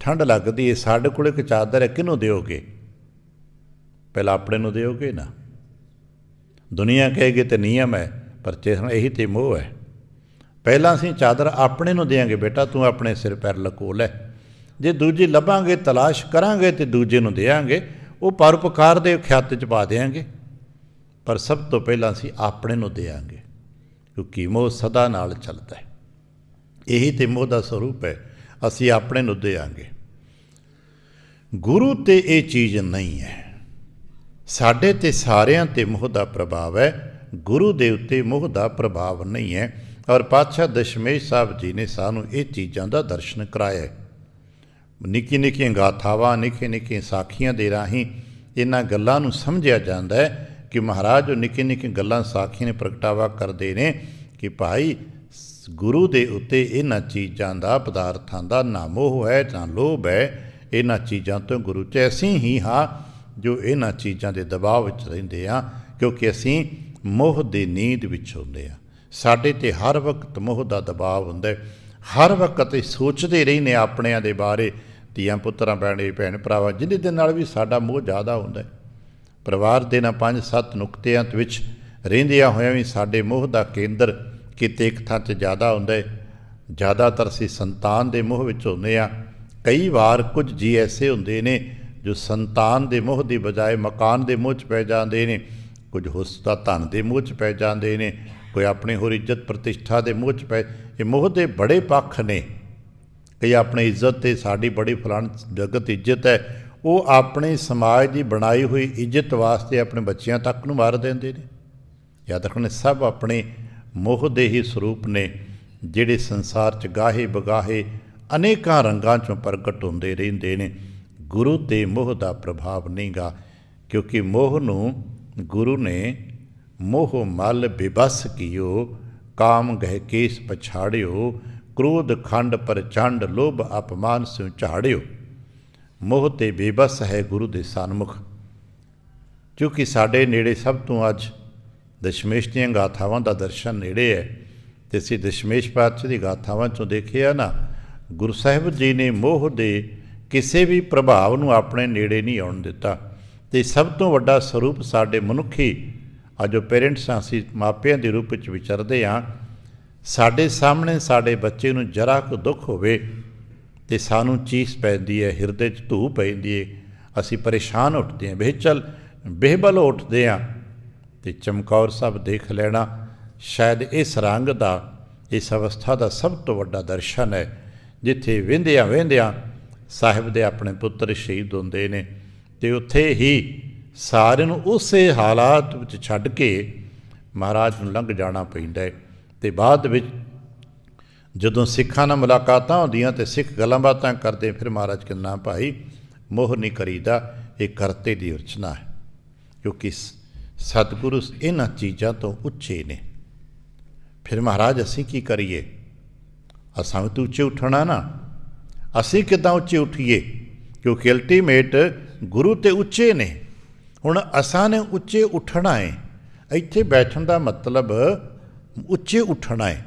ਠੰਡ ਲੱਗਦੀ ਹੈ। ਸਾਡੇ ਕੋਲ ਇੱਕ ਚਾਦਰ ਹੈ, ਕਿਹਨੂੰ ਦਿਓਗੇ? ਪਹਿਲਾਂ ਆਪਣੇ ਨੂੰ ਦਿਓਗੇ ਨਾ। ਦੁਨੀਆ ਕਹੇਗੀ ਤੇ ਨਿਯਮ ਹੈ, ਪਰ ਚੇਤਨਾ ਇਹੀ ਤੇ ਮੋਹ ਹੈ। ਪਹਿਲਾਂ ਅਸੀਂ ਚਾਦਰ ਆਪਣੇ ਨੂੰ ਦਿਆਂਗੇ, ਬੇਟਾ ਤੂੰ ਆਪਣੇ ਸਿਰ ਪੈਰ ਲਕੋ ਲੈ। ਜੇ ਦੂਜੀ ਲੱਭਾਂਗੇ, ਤਲਾਸ਼ ਕਰਾਂਗੇ ਅਤੇ ਦੂਜੇ ਨੂੰ ਦਿਆਂਗੇ, ਉਹ ਪਰਉਪਕਾਰ ਦੇ ਖਿਆਤ 'ਚ ਪਾ ਦਿਆਂਗੇ। ਪਰ ਸਭ ਤੋਂ ਪਹਿਲਾਂ ਅਸੀਂ ਆਪਣੇ ਨੂੰ ਦਿਆਂਗੇ, ਕਿਉਂਕਿ ਮੋਹ ਸਦਾ ਨਾਲ ਚੱਲਦਾ ਹੈ। ਇਹੀ ਤੇ ਮੋਹ ਦਾ ਸਰੂਪ ਹੈ। ਅਸੀਂ ਆਪਣੇ ਨੂੰ ਦਿਆਂਗੇ। ਗੁਰੂ 'ਤੇ ਇਹ ਚੀਜ਼ ਨਹੀਂ ਹੈ। ਸਾਡੇ 'ਤੇ ਸਾਰਿਆਂ 'ਤੇ ਮੋਹ ਦਾ ਪ੍ਰਭਾਵ ਹੈ, ਗੁਰੂ ਦੇ ਉੱਤੇ ਮੋਹ ਦਾ ਪ੍ਰਭਾਵ ਨਹੀਂ ਹੈ। ਔਰ ਪਾਤਸ਼ਾਹ ਦਸ਼ਮੇਸ਼ ਸਾਹਿਬ ਜੀ ਨੇ ਸਾਨੂੰ ਇਹ ਚੀਜ਼ਾਂ ਦਾ ਦਰਸ਼ਨ ਕਰਾਇਆ। ਨਿੱਕੀਆਂ ਨਿੱਕੀਆਂ ਗਾਥਾਵਾਂ, ਨਿੱਕੀਆਂ ਨਿੱਕੀਆਂ ਸਾਖੀਆਂ ਦੇ ਰਾਹੀਂ ਇਹਨਾਂ ਗੱਲਾਂ ਨੂੰ ਸਮਝਿਆ ਜਾਂਦਾ ਹੈ ਕਿ ਮਹਾਰਾਜ ਉਹ ਨਿੱਕੀਆਂ ਨਿੱਕੀਆਂ ਗੱਲਾਂ ਸਾਖੀਆਂ ਨੇ ਪ੍ਰਗਟਾਵਾ ਕਰਦੇ ਨੇ ਕਿ ਭਾਈ ਗੁਰੂ ਦੇ ਉੱਤੇ ਇਹਨਾਂ ਚੀਜ਼ਾਂ ਦਾ, ਪਦਾਰਥਾਂ ਦਾ ਨਾ ਮੋਹ ਹੈ ਨਾ ਲੋਭ ਹੈ। ਇਹਨਾਂ ਚੀਜ਼ਾਂ ਤੋਂ ਗੁਰੂ 'ਚ ਅਸੀਂ ਹੀ ਹਾਂ ਜੋ ਇਹਨਾਂ ਚੀਜ਼ਾਂ ਦੇ ਦਬਾਅ ਵਿੱਚ ਰਹਿੰਦੇ ਹਾਂ, ਕਿਉਂਕਿ ਅਸੀਂ ਮੋਹ ਦੀ ਨੀਂਦ ਵਿੱਚ ਹੁੰਦੇ ਹਾਂ। ਸਾਡੇ 'ਤੇ ਹਰ ਵਕਤ ਮੋਹ ਦਾ ਦਬਾਅ ਹੁੰਦਾ। ਹਰ ਵਕਤ ਇਹ ਸੋਚਦੇ ਰਹਿੰਦੇ ਆਪਣਿਆਂ ਦੇ ਬਾਰੇ, ਧੀਆਂ ਪੁੱਤਰਾਂ ਬਾਰੇ, ਭੈਣ ਭਰਾਵਾਂ, ਜਿਹਦੇ ਦੇ ਨਾਲ ਵੀ ਸਾਡਾ ਮੋਹ ਜ਼ਿਆਦਾ ਹੁੰਦਾ। ਪਰਿਵਾਰ ਦੇ ਨਾ 5-7 ਨੁਕਤਿਆਂ ਵਿੱਚ ਰਹਿੰਦਿਆਂ ਹੋਇਆਂ ਵੀ ਸਾਡੇ ਮੋਹ ਦਾ ਕੇਂਦਰ ਕਿਤੇ ਇੱਕ ਥਾਂ 'ਚ ਜ਼ਿਆਦਾ ਹੁੰਦਾ ਹੈ। ਜ਼ਿਆਦਾਤਰ ਅਸੀਂ ਸੰਤਾਨ ਦੇ ਮੋਹ ਵਿੱਚ ਹੁੰਦੇ ਹਾਂ। ਕਈ ਵਾਰ ਕੁਝ ਜੀ ਐਸੇ ਹੁੰਦੇ ਨੇ ਜੋ ਸੰਤਾਨ ਦੇ ਮੋਹ ਦੀ ਬਜਾਏ ਮਕਾਨ ਦੇ ਮੋਹ 'ਚ ਪੈ ਜਾਂਦੇ ਨੇ, ਕੁਝ ਹੁਸਨ ਦਾ ਧਨ ਦੇ ਮੋਹ 'ਚ ਪੈ ਜਾਂਦੇ ਨੇ, ਕੋਈ ਆਪਣੀ ਹੋਰ ਇੱਜ਼ਤ ਪ੍ਰਤਿਸ਼ਠਾ ਦੇ ਮੋਹ 'ਚ ਪੈ। ਇਹ ਮੋਹ ਦੇ ਬੜੇ ਪੱਖ ਨੇ। ਕਈ ਆਪਣੀ ਇੱਜ਼ਤ ਤੇ ਸਾਡੀ ਬੜੀ ਫਲਾਣ ਜਗਤ ਇੱਜ਼ਤ ਹੈ, ਉਹ ਆਪਣੇ ਸਮਾਜ ਦੀ ਬਣਾਈ ਹੋਈ ਇੱਜ਼ਤ ਵਾਸਤੇ ਆਪਣੇ ਬੱਚਿਆਂ ਤੱਕ ਨੂੰ ਮਾਰ ਦਿੰਦੇ ਨੇ। ਯਾਦ ਰੱਖਣਾ, ਸਭ ਆਪਣੇ ਮੋਹ ਦੇ ਹੀ ਸਰੂਪ ਨੇ, ਜਿਹੜੇ ਸੰਸਾਰ 'ਚ ਗਾਹੇ ਬਗਾਹੇ ਅਨੇਕਾਂ ਰੰਗਾਂ 'ਚੋਂ ਪ੍ਰਗਟ ਹੁੰਦੇ ਰਹਿੰਦੇ ਨੇ। ਗੁਰੂ 'ਤੇ ਮੋਹ ਦਾ ਪ੍ਰਭਾਵ ਨਹੀਂ ਗਾ, ਕਿਉਂਕਿ ਮੋਹ ਨੂੰ ਗੁਰੂ ਨੇ ਮੋਹ ਮਲ ਬਿਬਸ ਕੀਓ, ਕਾਮ ਗਹਿ ਕੇਸ ਪਛਾੜਿਓ, ਕ੍ਰੋਧ ਖੰਡ ਪ੍ਰਚੰਡ ਲੋਭ ਅਪਮਾਨ ਸਿਉ ਝਾੜਿਓ। ਮੋਹ 'ਤੇ ਬੇਬਸ ਹੈ ਗੁਰੂ ਦੇ ਸਨਮੁਖ। ਕਿਉਂਕਿ ਸਾਡੇ ਨੇੜੇ ਸਭ ਤੋਂ ਅੱਜ ਦਸ਼ਮੇਸ਼ ਦੀਆਂ ਗਾਥਾਵਾਂ ਦਾ ਦਰਸ਼ਨ ਨੇੜੇ ਹੈ, ਅਤੇ ਅਸੀਂ ਦਸ਼ਮੇਸ਼ ਪਾਤਸ਼ਾਹ ਦੀ ਗਾਥਾਵਾਂ 'ਚੋਂ ਦੇਖਿਆ ਨਾ, ਗੁਰੂ ਸਾਹਿਬ ਜੀ ਨੇ ਮੋਹ ਦੇ ਕਿਸੇ ਵੀ ਪ੍ਰਭਾਵ ਨੂੰ ਆਪਣੇ ਨੇੜੇ ਨਹੀਂ ਆਉਣ ਦਿੱਤਾ। ਅਤੇ ਸਭ ਤੋਂ ਵੱਡਾ ਸਰੂਪ ਸਾਡੇ ਮਨੁੱਖੀ ਅੱਜ ਜੋ ਪੇਰੈਂਟਸ ਹਾਂ, ਅਸੀਂ ਮਾਪਿਆਂ ਦੇ ਰੂਪ ਵਿੱਚ ਵਿਚਰਦੇ ਹਾਂ, ਸਾਡੇ ਸਾਹਮਣੇ ਸਾਡੇ ਬੱਚੇ ਨੂੰ ਜਰਾ ਕੁ ਦੁੱਖ ਹੋਵੇ ਅਤੇ ਸਾਨੂੰ ਚੀਸ ਪੈਂਦੀ ਹੈ, ਹਿਰਦੇ 'ਚ ਧੂਹ ਪੈਂਦੀ ਹੈ, ਅਸੀਂ ਪਰੇਸ਼ਾਨ ਉੱਠਦੇ ਹਾਂ, ਬੇਚਲ ਬੇਬਲ ਉੱਠਦੇ ਹਾਂ। ਅਤੇ ਚਮਕੌਰ ਸਾਹਿਬ ਦੇਖ ਲੈਣਾ ਸ਼ਾਇਦ ਇਸ ਰੰਗ ਦਾ, ਇਸ ਅਵਸਥਾ ਦਾ ਸਭ ਤੋਂ ਵੱਡਾ ਦਰਸ਼ਨ ਹੈ, ਜਿੱਥੇ ਵਹਿੰਦਿਆਂ ਵਹਿੰਦਿਆਂ ਸਾਹਿਬ ਦੇ ਆਪਣੇ ਪੁੱਤਰ ਸ਼ਹੀਦ ਹੁੰਦੇ ਨੇ, ਅਤੇ ਉੱਥੇ ਹੀ ਸਾਰਿਆਂ ਨੂੰ ਉਸੇ ਹਾਲਾਤ ਵਿੱਚ ਛੱਡ ਕੇ ਮਹਾਰਾਜ ਨੂੰ ਲੰਘ ਜਾਣਾ ਪੈਂਦਾ ਹੈ। ਅਤੇ ਬਾਅਦ ਵਿੱਚ ਜਦੋਂ ਸਿੱਖਾਂ ਨਾਲ ਮੁਲਾਕਾਤਾਂ ਹੁੰਦੀਆਂ ਅਤੇ ਸਿੱਖ ਗੱਲਾਂ ਬਾਤਾਂ ਕਰਦੇ, ਫਿਰ ਮਹਾਰਾਜ ਕਹਿੰਦਾ, ਭਾਈ ਮੋਹ ਨਹੀਂ ਕਰੀਦਾ, ਇਹ ਕਰਤੇ ਦੀ ਰਚਨਾ ਹੈ, ਕਿਉਂਕਿ ਸਤਿਗੁਰੂ ਇਹਨਾਂ ਚੀਜ਼ਾਂ ਤੋਂ ਉੱਚੇ ਨੇ। ਫਿਰ ਮਹਾਰਾਜ ਅਸੀਂ ਕੀ ਕਰੀਏ? ਅਸਾਂ ਵੀ ਤਾਂ ਉੱਚੇ ਉੱਠਣਾ ਨਾ। ਅਸੀਂ ਕਿੱਦਾਂ ਉੱਚੇ ਉੱਠੀਏ? ਕਿਉਂਕਿ ਅਲਟੀਮੇਟ ਗੁਰੂ ਤੇ ਉੱਚੇ ਨੇ। ਹੁਣ ਅਸਾਂ ਨੇ ਉੱਚੇ ਉੱਠਣਾ ਹੈ। ਇੱਥੇ ਬੈਠਣ ਦਾ ਮਤਲਬ ਉੱਚੇ ਉੱਠਣਾ ਹੈ।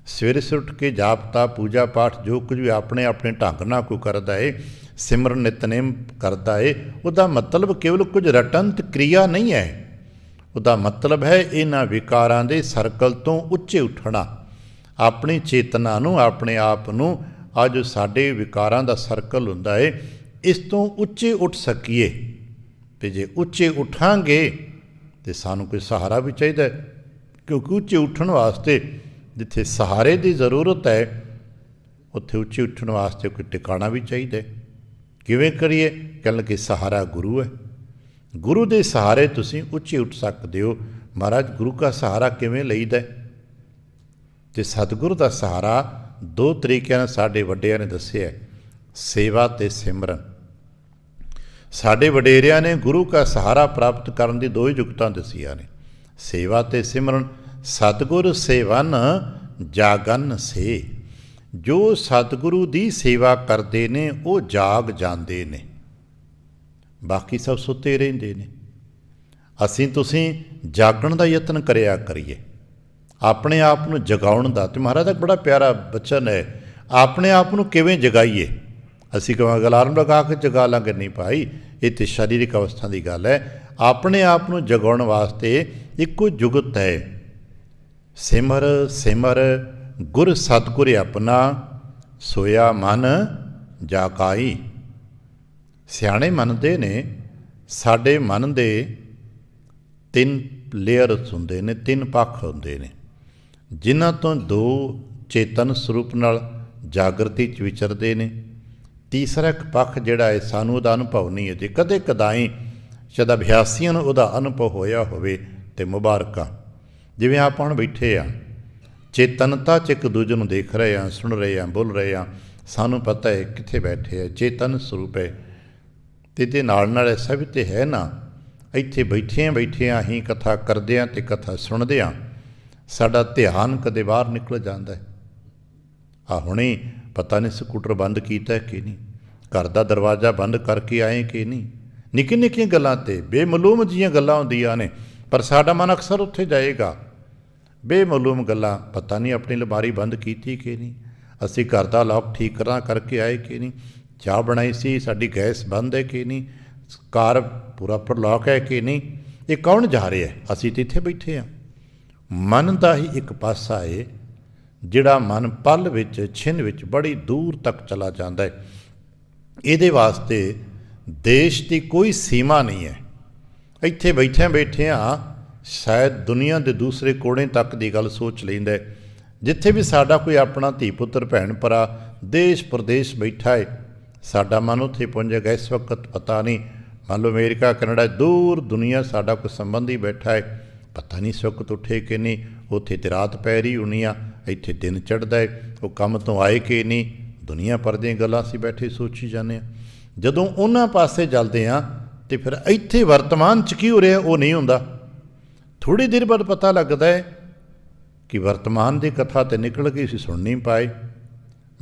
ਸਵੇਰੇ ਸਵੇਰੇ ਉੱਠ ਕੇ ਜਾਪ ਤਾਪ ਪੂਜਾ ਪਾਠ ਜੋ ਕੁਝ ਵੀ ਆਪਣੇ ਆਪਣੇ ਢੰਗ ਨਾਲ ਕੋਈ ਕਰਦਾ ਹੈ, ਸਿਮਰਨ ਨਿਤਨੇਮ ਕਰਦਾ ਹੈ, ਉਹਦਾ ਮਤਲਬ ਕੇਵਲ ਕੁਝ ਰਟੰਤ ਕਿਰਿਆ ਨਹੀਂ ਹੈ। ਉਹਦਾ ਮਤਲਬ ਹੈ ਇਹਨਾਂ ਵਿਕਾਰਾਂ ਦੇ ਸਰਕਲ ਤੋਂ ਉੱਚੇ ਉੱਠਣਾ, ਆਪਣੀ ਚੇਤਨਾ ਨੂੰ, ਆਪਣੇ ਆਪ ਨੂੰ, ਅੱਜ ਸਾਡੇ ਵਿਕਾਰਾਂ ਦਾ ਸਰਕਲ ਹੁੰਦਾ ਹੈ, ਇਸ ਤੋਂ ਉੱਚੇ ਉੱਠ ਸਕੀਏ। ਅਤੇ ਜੇ ਉੱਚੇ ਉੱਠਾਂਗੇ ਤਾਂ ਸਾਨੂੰ ਕੋਈ ਸਹਾਰਾ ਵੀ ਚਾਹੀਦਾ, ਕਿਉਂਕਿ ਉੱਚੇ ਉੱਠਣ ਵਾਸਤੇ ਜਿੱਥੇ ਸਹਾਰੇ ਦੀ ਜ਼ਰੂਰਤ ਹੈ, ਉੱਥੇ ਉੱਚੇ ਉੱਠਣ ਵਾਸਤੇ ਕੋਈ ਟਿਕਾਣਾ ਵੀ ਚਾਹੀਦਾ। ਕਿਵੇਂ ਕਰੀਏ? ਕਹਿਣ ਲੱਗੇ ਸਹਾਰਾ ਗੁਰੂ ਹੈ। ਗੁਰੂ ਦੇ ਸਹਾਰੇ ਤੁਸੀਂ ਉੱਚੇ ਉੱਠ ਸਕਦੇ ਹੋ। ਮਹਾਰਾਜ ਗੁਰੂ ਦਾ ਸਹਾਰਾ ਕਿਵੇਂ ਲਈਦਾ? ਅਤੇ ਸਤਿਗੁਰੂ ਦਾ ਸਹਾਰਾ ਦੋ ਤਰੀਕਿਆਂ ਨਾਲ ਸਾਡੇ ਵੱਡਿਆਂ ਨੇ ਦੱਸਿਆ, ਸੇਵਾ ਅਤੇ ਸਿਮਰਨ। ਸਾਡੇ ਵਡੇਰਿਆਂ ਨੇ ਗੁਰੂ ਦਾ ਸਹਾਰਾ ਪ੍ਰਾਪਤ ਕਰਨ ਦੀ ਦੋ ਹੀ ਯੁਕਤਾਂ ਦੱਸੀਆਂ ਨੇ, ਸੇਵਾ ਅਤੇ ਸਿਮਰਨ। ਸਤਿਗੁਰ ਸੇਵਨ ਜਾਗਨ ਸੇ, ਜੋ ਸਤਿਗੁਰੂ ਦੀ ਸੇਵਾ ਕਰਦੇ ਨੇ ਉਹ ਜਾਗ ਜਾਂਦੇ ਨੇ, ਬਾਕੀ ਸਭ ਸੁੱਤੇ ਰਹਿੰਦੇ ਨੇ। ਅਸੀਂ ਤੁਸੀਂ ਜਾਗਣ ਦਾ ਯਤਨ ਕਰਿਆ ਕਰੀਏ, ਆਪਣੇ ਆਪ ਨੂੰ ਜਗਾਉਣ ਦਾ। ਅਤੇ ਮਹਾਰਾਜ ਦਾ ਬੜਾ ਪਿਆਰਾ ਬਚਨ ਹੈ, ਆਪਣੇ ਆਪ ਨੂੰ ਕਿਵੇਂ ਜਗਾਈਏ? ਅਸੀਂ ਕਹਾਂਗੇ ਅਲਾਰਮ ਲਗਾ ਕੇ ਜਗਾ ਲਾਂਗੇ, ਨਹੀਂ ਭਾਈ, ਇਹ ਤਾਂ ਸਰੀਰਕ ਅਵਸਥਾ ਦੀ ਗੱਲ ਹੈ। ਆਪਣੇ ਆਪ ਨੂੰ ਜਗਾਉਣ ਵਾਸਤੇ ਇੱਕੋ ਜੁਗਤ ਹੈ, ਸਿਮਰ ਸਿਮਰ ਗੁਰ ਸਤਿਗੁਰ ਆਪਣਾ, ਸੋਇਆ ਮਨ ਜਾਕਾਈ। ਸਿਆਣੇ ਮੰਨਦੇ ਨੇ ਸਾਡੇ ਮਨ ਦੇ ਤਿੰਨ ਲੇਅਰਸ ਹੁੰਦੇ ਨੇ, ਤਿੰਨ ਪੱਖ ਹੁੰਦੇ ਨੇ, ਜਿਨ੍ਹਾਂ ਤੋਂ ਦੋ ਚੇਤਨ ਸਰੂਪ ਨਾਲ ਜਾਗਰਤੀ 'ਚ ਵਿਚਰਦੇ ਨੇ। ਤੀਸਰਾ ਇੱਕ ਪੱਖ ਜਿਹੜਾ ਹੈ ਸਾਨੂੰ ਉਹਦਾ ਅਨੁਭਵ ਨਹੀਂ ਹੈ। ਜੇ ਕਦੇ ਕਦਾਈ ਸ਼ਾਇਦ ਅਭਿਆਸੀਆਂ ਨੂੰ ਉਹਦਾ ਅਨੁਭਵ ਹੋਇਆ ਹੋਵੇ ਤੇ ਮੁਬਾਰਕਾਂ। ਜਿਵੇਂ ਆਪਾਂ ਹੁਣ ਬੈਠੇ ਹਾਂ, ਚੇਤਨਤਾ 'ਚ ਇੱਕ ਦੂਜੇ ਨੂੰ ਦੇਖ ਰਹੇ ਹਾਂ, ਸੁਣ ਰਹੇ ਹਾਂ, ਬੋਲ ਰਹੇ ਹਾਂ, ਸਾਨੂੰ ਪਤਾ ਹੈ ਕਿੱਥੇ ਬੈਠੇ ਹੈ, ਚੇਤਨ ਸਰੂਪ ਹੈ। ਅਤੇ ਇਹਦੇ ਨਾਲ ਨਾਲ ਐਸਾ ਵੀ ਤਾਂ ਹੈ ਨਾ, ਇੱਥੇ ਬੈਠਿਆਂ ਅਸੀਂ ਕਥਾ ਕਰਦੇ ਹਾਂ ਅਤੇ ਕਥਾ ਸੁਣਦੇ ਹਾਂ, ਸਾਡਾ ਧਿਆਨ ਕਦੇ ਬਾਹਰ ਨਿਕਲ ਜਾਂਦਾ ਹੈ। ਆ ਹੁਣੇ ਪਤਾ ਨਹੀਂ ਸਕੂਟਰ ਬੰਦ ਕੀਤਾ ਕਿ ਨਹੀਂ, ਘਰ ਦਾ ਦਰਵਾਜ਼ਾ ਬੰਦ ਕਰਕੇ ਆਏ ਕਿ ਨਹੀਂ, ਨਿੱਕੀਆਂ ਨਿੱਕੀਆਂ ਗੱਲਾਂ 'ਤੇ ਬੇਮਾਲੂਮ ਜਿਹੀਆਂ ਗੱਲਾਂ ਹੁੰਦੀਆਂ ਨੇ, ਪਰ ਸਾਡਾ ਮਨ ਅਕਸਰ ਉੱਥੇ ਜਾਏਗਾ। ਬੇਮਾਲੂਮ ਗੱਲਾਂ, ਪਤਾ ਨਹੀਂ ਆਪਣੀ ਅਲਮਾਰੀ ਬੰਦ ਕੀਤੀ ਕਿ ਨਹੀਂ, ਅਸੀਂ ਘਰ ਦਾ ਲੌਕ ਠੀਕ ਕਰਕੇ ਆਏ ਕਿ ਨਹੀਂ, ਚਾਹ ਬਣਾਈ ਸੀ, ਸਾਡੀ ਗੈਸ ਬੰਦ ਹੈ ਕਿ ਨਹੀਂ, ਕਾਰ ਪੂਰਾ ਲੌਕ ਹੈ ਕਿ ਨਹੀਂ। ਇਹ ਕੌਣ ਜਾ ਰਿਹਾ? ਅਸੀਂ ਤਾਂ ਇੱਥੇ ਬੈਠੇ ਹਾਂ। ਮਨ ਦਾ ਹੀ ਇੱਕ ਪਾਸਾ ਹੈ ਜਿਹੜਾ ਮਨ ਪਲ ਵਿੱਚ, ਛਿਨ ਵਿੱਚ ਬੜੀ ਦੂਰ ਤੱਕ ਚਲਾ ਜਾਂਦਾ ਹੈ। ਇਹਦੇ ਵਾਸਤੇ ਦੇਸ਼ ਦੀ ਕੋਈ ਸੀਮਾ ਨਹੀਂ ਹੈ। ਇੱਥੇ ਬੈਠਿਆਂ ਸ਼ਾਇਦ ਦੁਨੀਆ ਦੇ ਦੂਸਰੇ ਕੋਣੇ ਤੱਕ ਦੀ ਗੱਲ ਸੋਚ ਲੈਂਦਾ। ਜਿੱਥੇ ਵੀ ਸਾਡਾ ਕੋਈ ਆਪਣਾ ਧੀ ਪੁੱਤਰ ਭੈਣ ਭਰਾ ਦੇਸ਼ ਪ੍ਰਦੇਸ਼ ਬੈਠਾ ਹੈ, ਸਾਡਾ ਮਨ ਉੱਥੇ ਪਹੁੰਚੇਗਾ। ਇਸ ਵਕਤ ਪਤਾ ਨਹੀਂ, ਮੰਨ ਲਓ ਅਮਰੀਕਾ ਕੈਨੇਡਾ ਦੂਰ ਦੁਨੀਆ ਸਾਡਾ ਕੋਈ ਸੰਬੰਧੀ ਬੈਠਾ ਹੈ, ਪਤਾ ਨਹੀਂ ਇਸ ਵਕਤ ਉੱਠੇ ਕਿ ਨਹੀਂ, ਉੱਥੇ ਤੇ ਰਾਤ ਪੈ ਰਹੀ ਹੋਣੀ ਆ, ਇੱਥੇ ਦਿਨ ਚੜ੍ਹਦਾ ਹੈ, ਉਹ ਕੰਮ ਤੋਂ ਆਏ ਕਿ ਨਹੀਂ, ਦੁਨੀਆ ਭਰ ਦੀਆਂ ਗੱਲਾਂ ਅਸੀਂ ਬੈਠੇ ਸੋਚੀ ਜਾਂਦੇ ਹਾਂ। ਜਦੋਂ ਉਹਨਾਂ ਪਾਸੇ ਚੱਲਦੇ ਹਾਂ ਅਤੇ ਫਿਰ ਇੱਥੇ ਵਰਤਮਾਨ 'ਚ ਕੀ ਹੋ ਰਿਹਾ ਉਹ ਨਹੀਂ ਹੁੰਦਾ। ਥੋੜ੍ਹੀ ਦੇਰ ਬਾਅਦ ਪਤਾ ਲੱਗਦਾ ਹੈ ਕਿ ਵਰਤਮਾਨ ਦੀ ਕਥਾ ਤਾਂ ਨਿਕਲ ਗਈ, ਅਸੀਂ ਸੁਣ ਨਹੀਂ ਪਾਏ,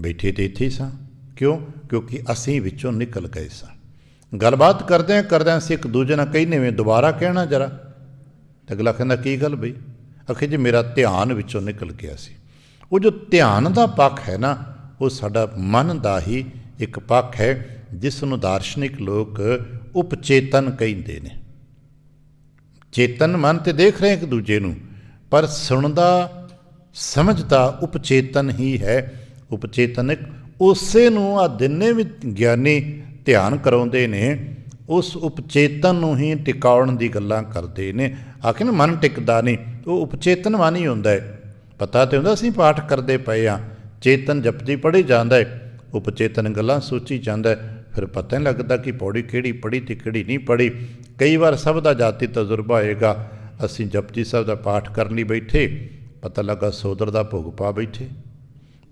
ਬੈਠੇ ਤਾਂ ਇੱਥੇ ਹੀ ਸਾਂ। ਕਿਉਂ? ਕਿਉਂਕਿ ਅਸੀਂ ਵਿੱਚੋਂ ਨਿਕਲ ਗਏ ਸਾਂ। ਗੱਲਬਾਤ ਕਰਦਿਆਂ ਅਸੀਂ ਇੱਕ ਦੂਜੇ ਨਾਲ ਕਹਿੰਦੇ ਵੇਂ ਦੁਬਾਰਾ ਕਹਿਣਾ ਜਰਾ, ਤਾਂ ਅਗਲਾ ਕਹਿੰਦਾ ਕੀ ਗੱਲ ਬਈ? ਆਖੇ ਜੀ ਮੇਰਾ ਧਿਆਨ ਵਿੱਚੋਂ ਨਿਕਲ ਗਿਆ ਸੀ। ਉਹ ਜੋ ਧਿਆਨ ਦਾ ਪੱਖ ਹੈ ਨਾ, ਉਹ ਸਾਡਾ ਮਨ ਦਾ ਹੀ ਇੱਕ ਪੱਖ ਹੈ, ਜਿਸ ਨੂੰ ਦਾਰਸ਼ਨਿਕ ਲੋਕ ਉਪਚੇਤਨ ਕਹਿੰਦੇ ਨੇ। ਚੇਤਨ ਮਨ ਤੇ ਦੇਖ ਰਹੇ ਇੱਕ ਦੂਜੇ ਨੂੰ, ਪਰ ਸੁਣਦਾ ਸਮਝਦਾ ਉਪਚੇਤਨ ਹੀ ਹੈ। ਉਪਚੇਤਨਕ ਉਸੇ ਨੂੰ ਆ ਜਿੰਨੇ ਵੀ ਗਿਆਨੀ ਧਿਆਨ ਕਰਾਉਂਦੇ ਨੇ, ਉਸ ਉਪਚੇਤਨ ਨੂੰ ਹੀ ਟਿਕਾਉਣ ਦੀ ਗੱਲਾਂ ਕਰਦੇ ਨੇ। ਆਖਿਰ ਮਨ ਟਿਕਦਾ ਨਹੀਂ, ਉਹ ਉਪਚੇਤਨ ਮਨ ਹੀ ਹੁੰਦਾ ਹੈ। ਪਤਾ ਤਾਂ ਹੁੰਦਾ ਅਸੀਂ ਪਾਠ ਕਰਦੇ ਪਏ ਹਾਂ, ਚੇਤਨ ਜਪਜੀ ਪੜ੍ਹੀ ਜਾਂਦਾ ਹੈ, ਉਪਚੇਤਨ ਗੱਲਾਂ ਸੋਚੀ ਜਾਂਦਾ ਹੈ। ਫਿਰ ਪਤਾ ਨਹੀਂ ਲੱਗਦਾ ਕਿ ਪੌੜੀ ਕਿਹੜੀ ਪੜ੍ਹੀ ਅਤੇ ਕਿਹੜੀ ਨਹੀਂ ਪੜ੍ਹੀ। ਕਈ ਵਾਰ ਸਭ ਦਾ ਜਾਤੀ ਤਜਰਬਾ ਹੋਏਗਾ, ਅਸੀਂ ਜਪਜੀ ਸਾਹਿਬ ਦਾ ਪਾਠ ਕਰਨ ਲਈ ਬੈਠੇ, ਪਤਾ ਲੱਗਾ ਸੋਦਰ ਦਾ ਭੋਗ ਪਾ ਬੈਠੇ,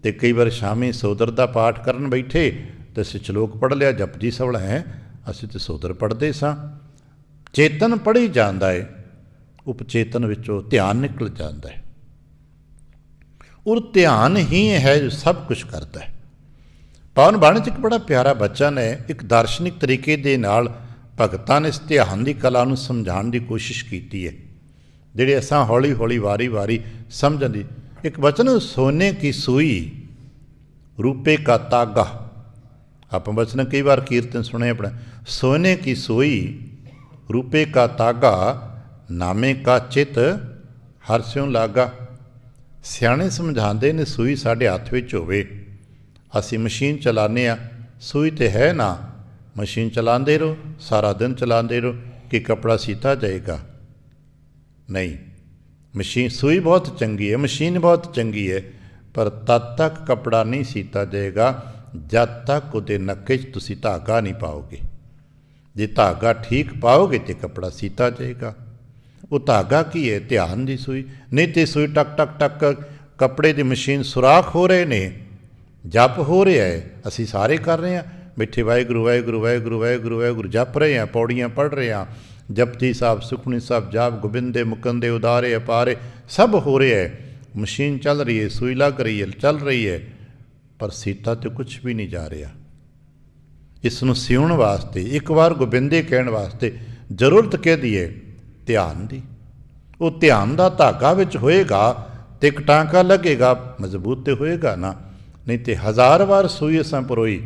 ਅਤੇ ਕਈ ਵਾਰ ਸ਼ਾਮੀ ਸੋਦਰ ਦਾ ਪਾਠ ਕਰਨ ਬੈਠੇ ਅਤੇ ਅਸੀਂ ਸ਼ਲੋਕ ਪੜ੍ਹ ਲਿਆ, ਜਪਜੀ ਸਾਹਿਬ ਹੈ, ਅਸੀਂ ਤਾਂ ਸੋਦਰ ਪੜ੍ਹਦੇ ਸਾਂ। ਚੇਤਨ ਪੜ੍ਹੀ ਜਾਂਦਾ ਹੈ, ਉਪਚੇਤਨ ਵਿੱਚੋਂ ਧਿਆਨ ਨਿਕਲ ਜਾਂਦਾ ਹੈ। ਔਰ ਧਿਆਨ ਹੀ ਹੈ ਜੋ ਸਭ ਕੁਛ ਕਰਦਾ ਹੈ। ਪਾਵਨ ਬਾਣੀ 'ਚ ਇੱਕ ਬੜਾ ਪਿਆਰਾ ਬਚਨ ਹੈ, ਇੱਕ ਦਾਰਸ਼ਨਿਕ ਤਰੀਕੇ ਦੇ ਨਾਲ ਭਗਤਾਂ ਨੇ ਇਸ ਧਿਆਨ ਦੀ ਕਲਾ ਨੂੰ ਸਮਝਾਉਣ ਦੀ ਕੋਸ਼ਿਸ਼ ਕੀਤੀ ਹੈ, ਜਿਹੜੇ ਅਸਾਂ ਹੌਲੀ ਹੌਲੀ ਵਾਰੀ ਸਮਝਣ ਦੀ। ਇੱਕ ਬਚਨ, ਸੋਨੇ ਕੀ ਸੂਈ ਰੂਪੇ ਕਾ ਤਾਗਾ। ਆਪਾਂ ਬਚਨ ਕਈ ਵਾਰ ਕੀਰਤਨ ਸੁਣੇ ਆਪਣਾ, ਸੋਨੇ ਕੀ ਸੂਈ ਰੂਪੇ ਕਾ ਤਾਗਾ ਨਾਮੇ ਕਾ ਚਿਤ ਹਰ ਸਿਉ ਲਾਗਾ। ਸਿਆਣੇ ਸਮਝਾਉਂਦੇ ਨੇ ਸੂਈ ਸਾਡੇ ਹੱਥ ਵਿੱਚ ਹੋਵੇ। ਅਸੀਂ ਮਸ਼ੀਨ ਚਲਾਉਂਦੇ ਹਾਂ, ਸੂਈ ਤਾਂ ਹੈ ਨਾ, ਮਸ਼ੀਨ ਚਲਾਉਂਦੇ ਰਹੋ, ਸਾਰਾ ਦਿਨ ਚਲਾਉਂਦੇ ਰਹੋ, ਕਿ ਕੱਪੜਾ ਸੀਤਾ ਜਾਏਗਾ? ਨਹੀਂ, ਮਸ਼ੀਨ ਸੂਈ ਬਹੁਤ ਚੰਗੀ ਹੈ, ਮਸ਼ੀਨ ਬਹੁਤ ਚੰਗੀ ਹੈ, ਪਰ ਤਦ ਤੱਕ ਕੱਪੜਾ ਨਹੀਂ ਸੀਤਾ ਜਾਏਗਾ ਜਦ ਤੱਕ ਉਹਦੇ ਨੱਕੇ 'ਚ ਤੁਸੀਂ ਧਾਗਾ ਨਹੀਂ ਪਾਓਗੇ। ਜੇ ਧਾਗਾ ਠੀਕ ਪਾਓਗੇ ਤਾਂ ਕੱਪੜਾ ਸੀਤਾ ਜਾਏਗਾ। ਉਹ ਧਾਗਾ ਕੀ ਹੈ? ਧਿਆਨ ਦੀ ਸੂਈ। ਨਹੀਂ ਤੇ ਸੂਈ ਟਕ ਟਕ ਟਕ, ਕੱਪੜੇ ਦੀ ਮਸ਼ੀਨ ਸੁਰਾਖ ਹੋ ਰਹੇ ਨੇ, ਜਪ ਹੋ ਰਿਹਾ ਹੈ, ਅਸੀਂ ਸਾਰੇ ਕਰ ਰਹੇ ਹਾਂ, ਬੈਠੇ ਵਾਹਿਗੁਰੂ ਵਾਹਿਗੁਰੂ ਵਾਹਿਗੁਰੂ ਵਾਹਿਗੁਰੂ ਵਾਹਿਗੁਰੂ ਜਪ ਰਹੇ ਹਾਂ, ਪੌੜੀਆਂ ਪੜ੍ਹ ਰਹੇ ਹਾਂ, ਜਪਜੀ ਸਾਹਿਬ ਸੁਖਮਨੀ ਸਾਹਿਬ ਜਾਪ, ਗੋਬਿੰਦੇ ਮੁਕੰਦੇ ਉਦਾਰੇ ਅਪਾਰੇ ਸਭ ਹੋ ਰਿਹਾ ਹੈ, ਮਸ਼ੀਨ ਚੱਲ ਰਹੀ ਹੈ, ਸੂਈ ਲੱਗ ਰਹੀ ਹੈ, ਚੱਲ ਰਹੀ ਹੈ, ਪਰ ਸੀਤਾ ਤੇ ਕੁਛ ਵੀ ਨਹੀਂ ਜਾ ਰਿਹਾ। ਇਸ ਨੂੰ ਸਿਉਣ ਵਾਸਤੇ ਇੱਕ ਵਾਰ ਗੋਬਿੰਦੇ ਕਹਿਣ ਵਾਸਤੇ ਜ਼ਰੂਰਤ ਕਿਹਦੀ ਹੈ? ਧਿਆਨ ਦੀ। ਉਹ ਧਿਆਨ ਦਾ ਧਾਗਾ ਵਿੱਚ ਹੋਏਗਾ ਤੇ ਇੱਕ ਟਾਂਕਾ ਲੱਗੇਗਾ, ਮਜ਼ਬੂਤ ਤੇ ਹੋਏਗਾ ਨਾ। ਨਹੀਂ ਤੇ 1000 ਵਾਰ ਸੂਈ ਅਸਾਂ ਪਰੋਈ,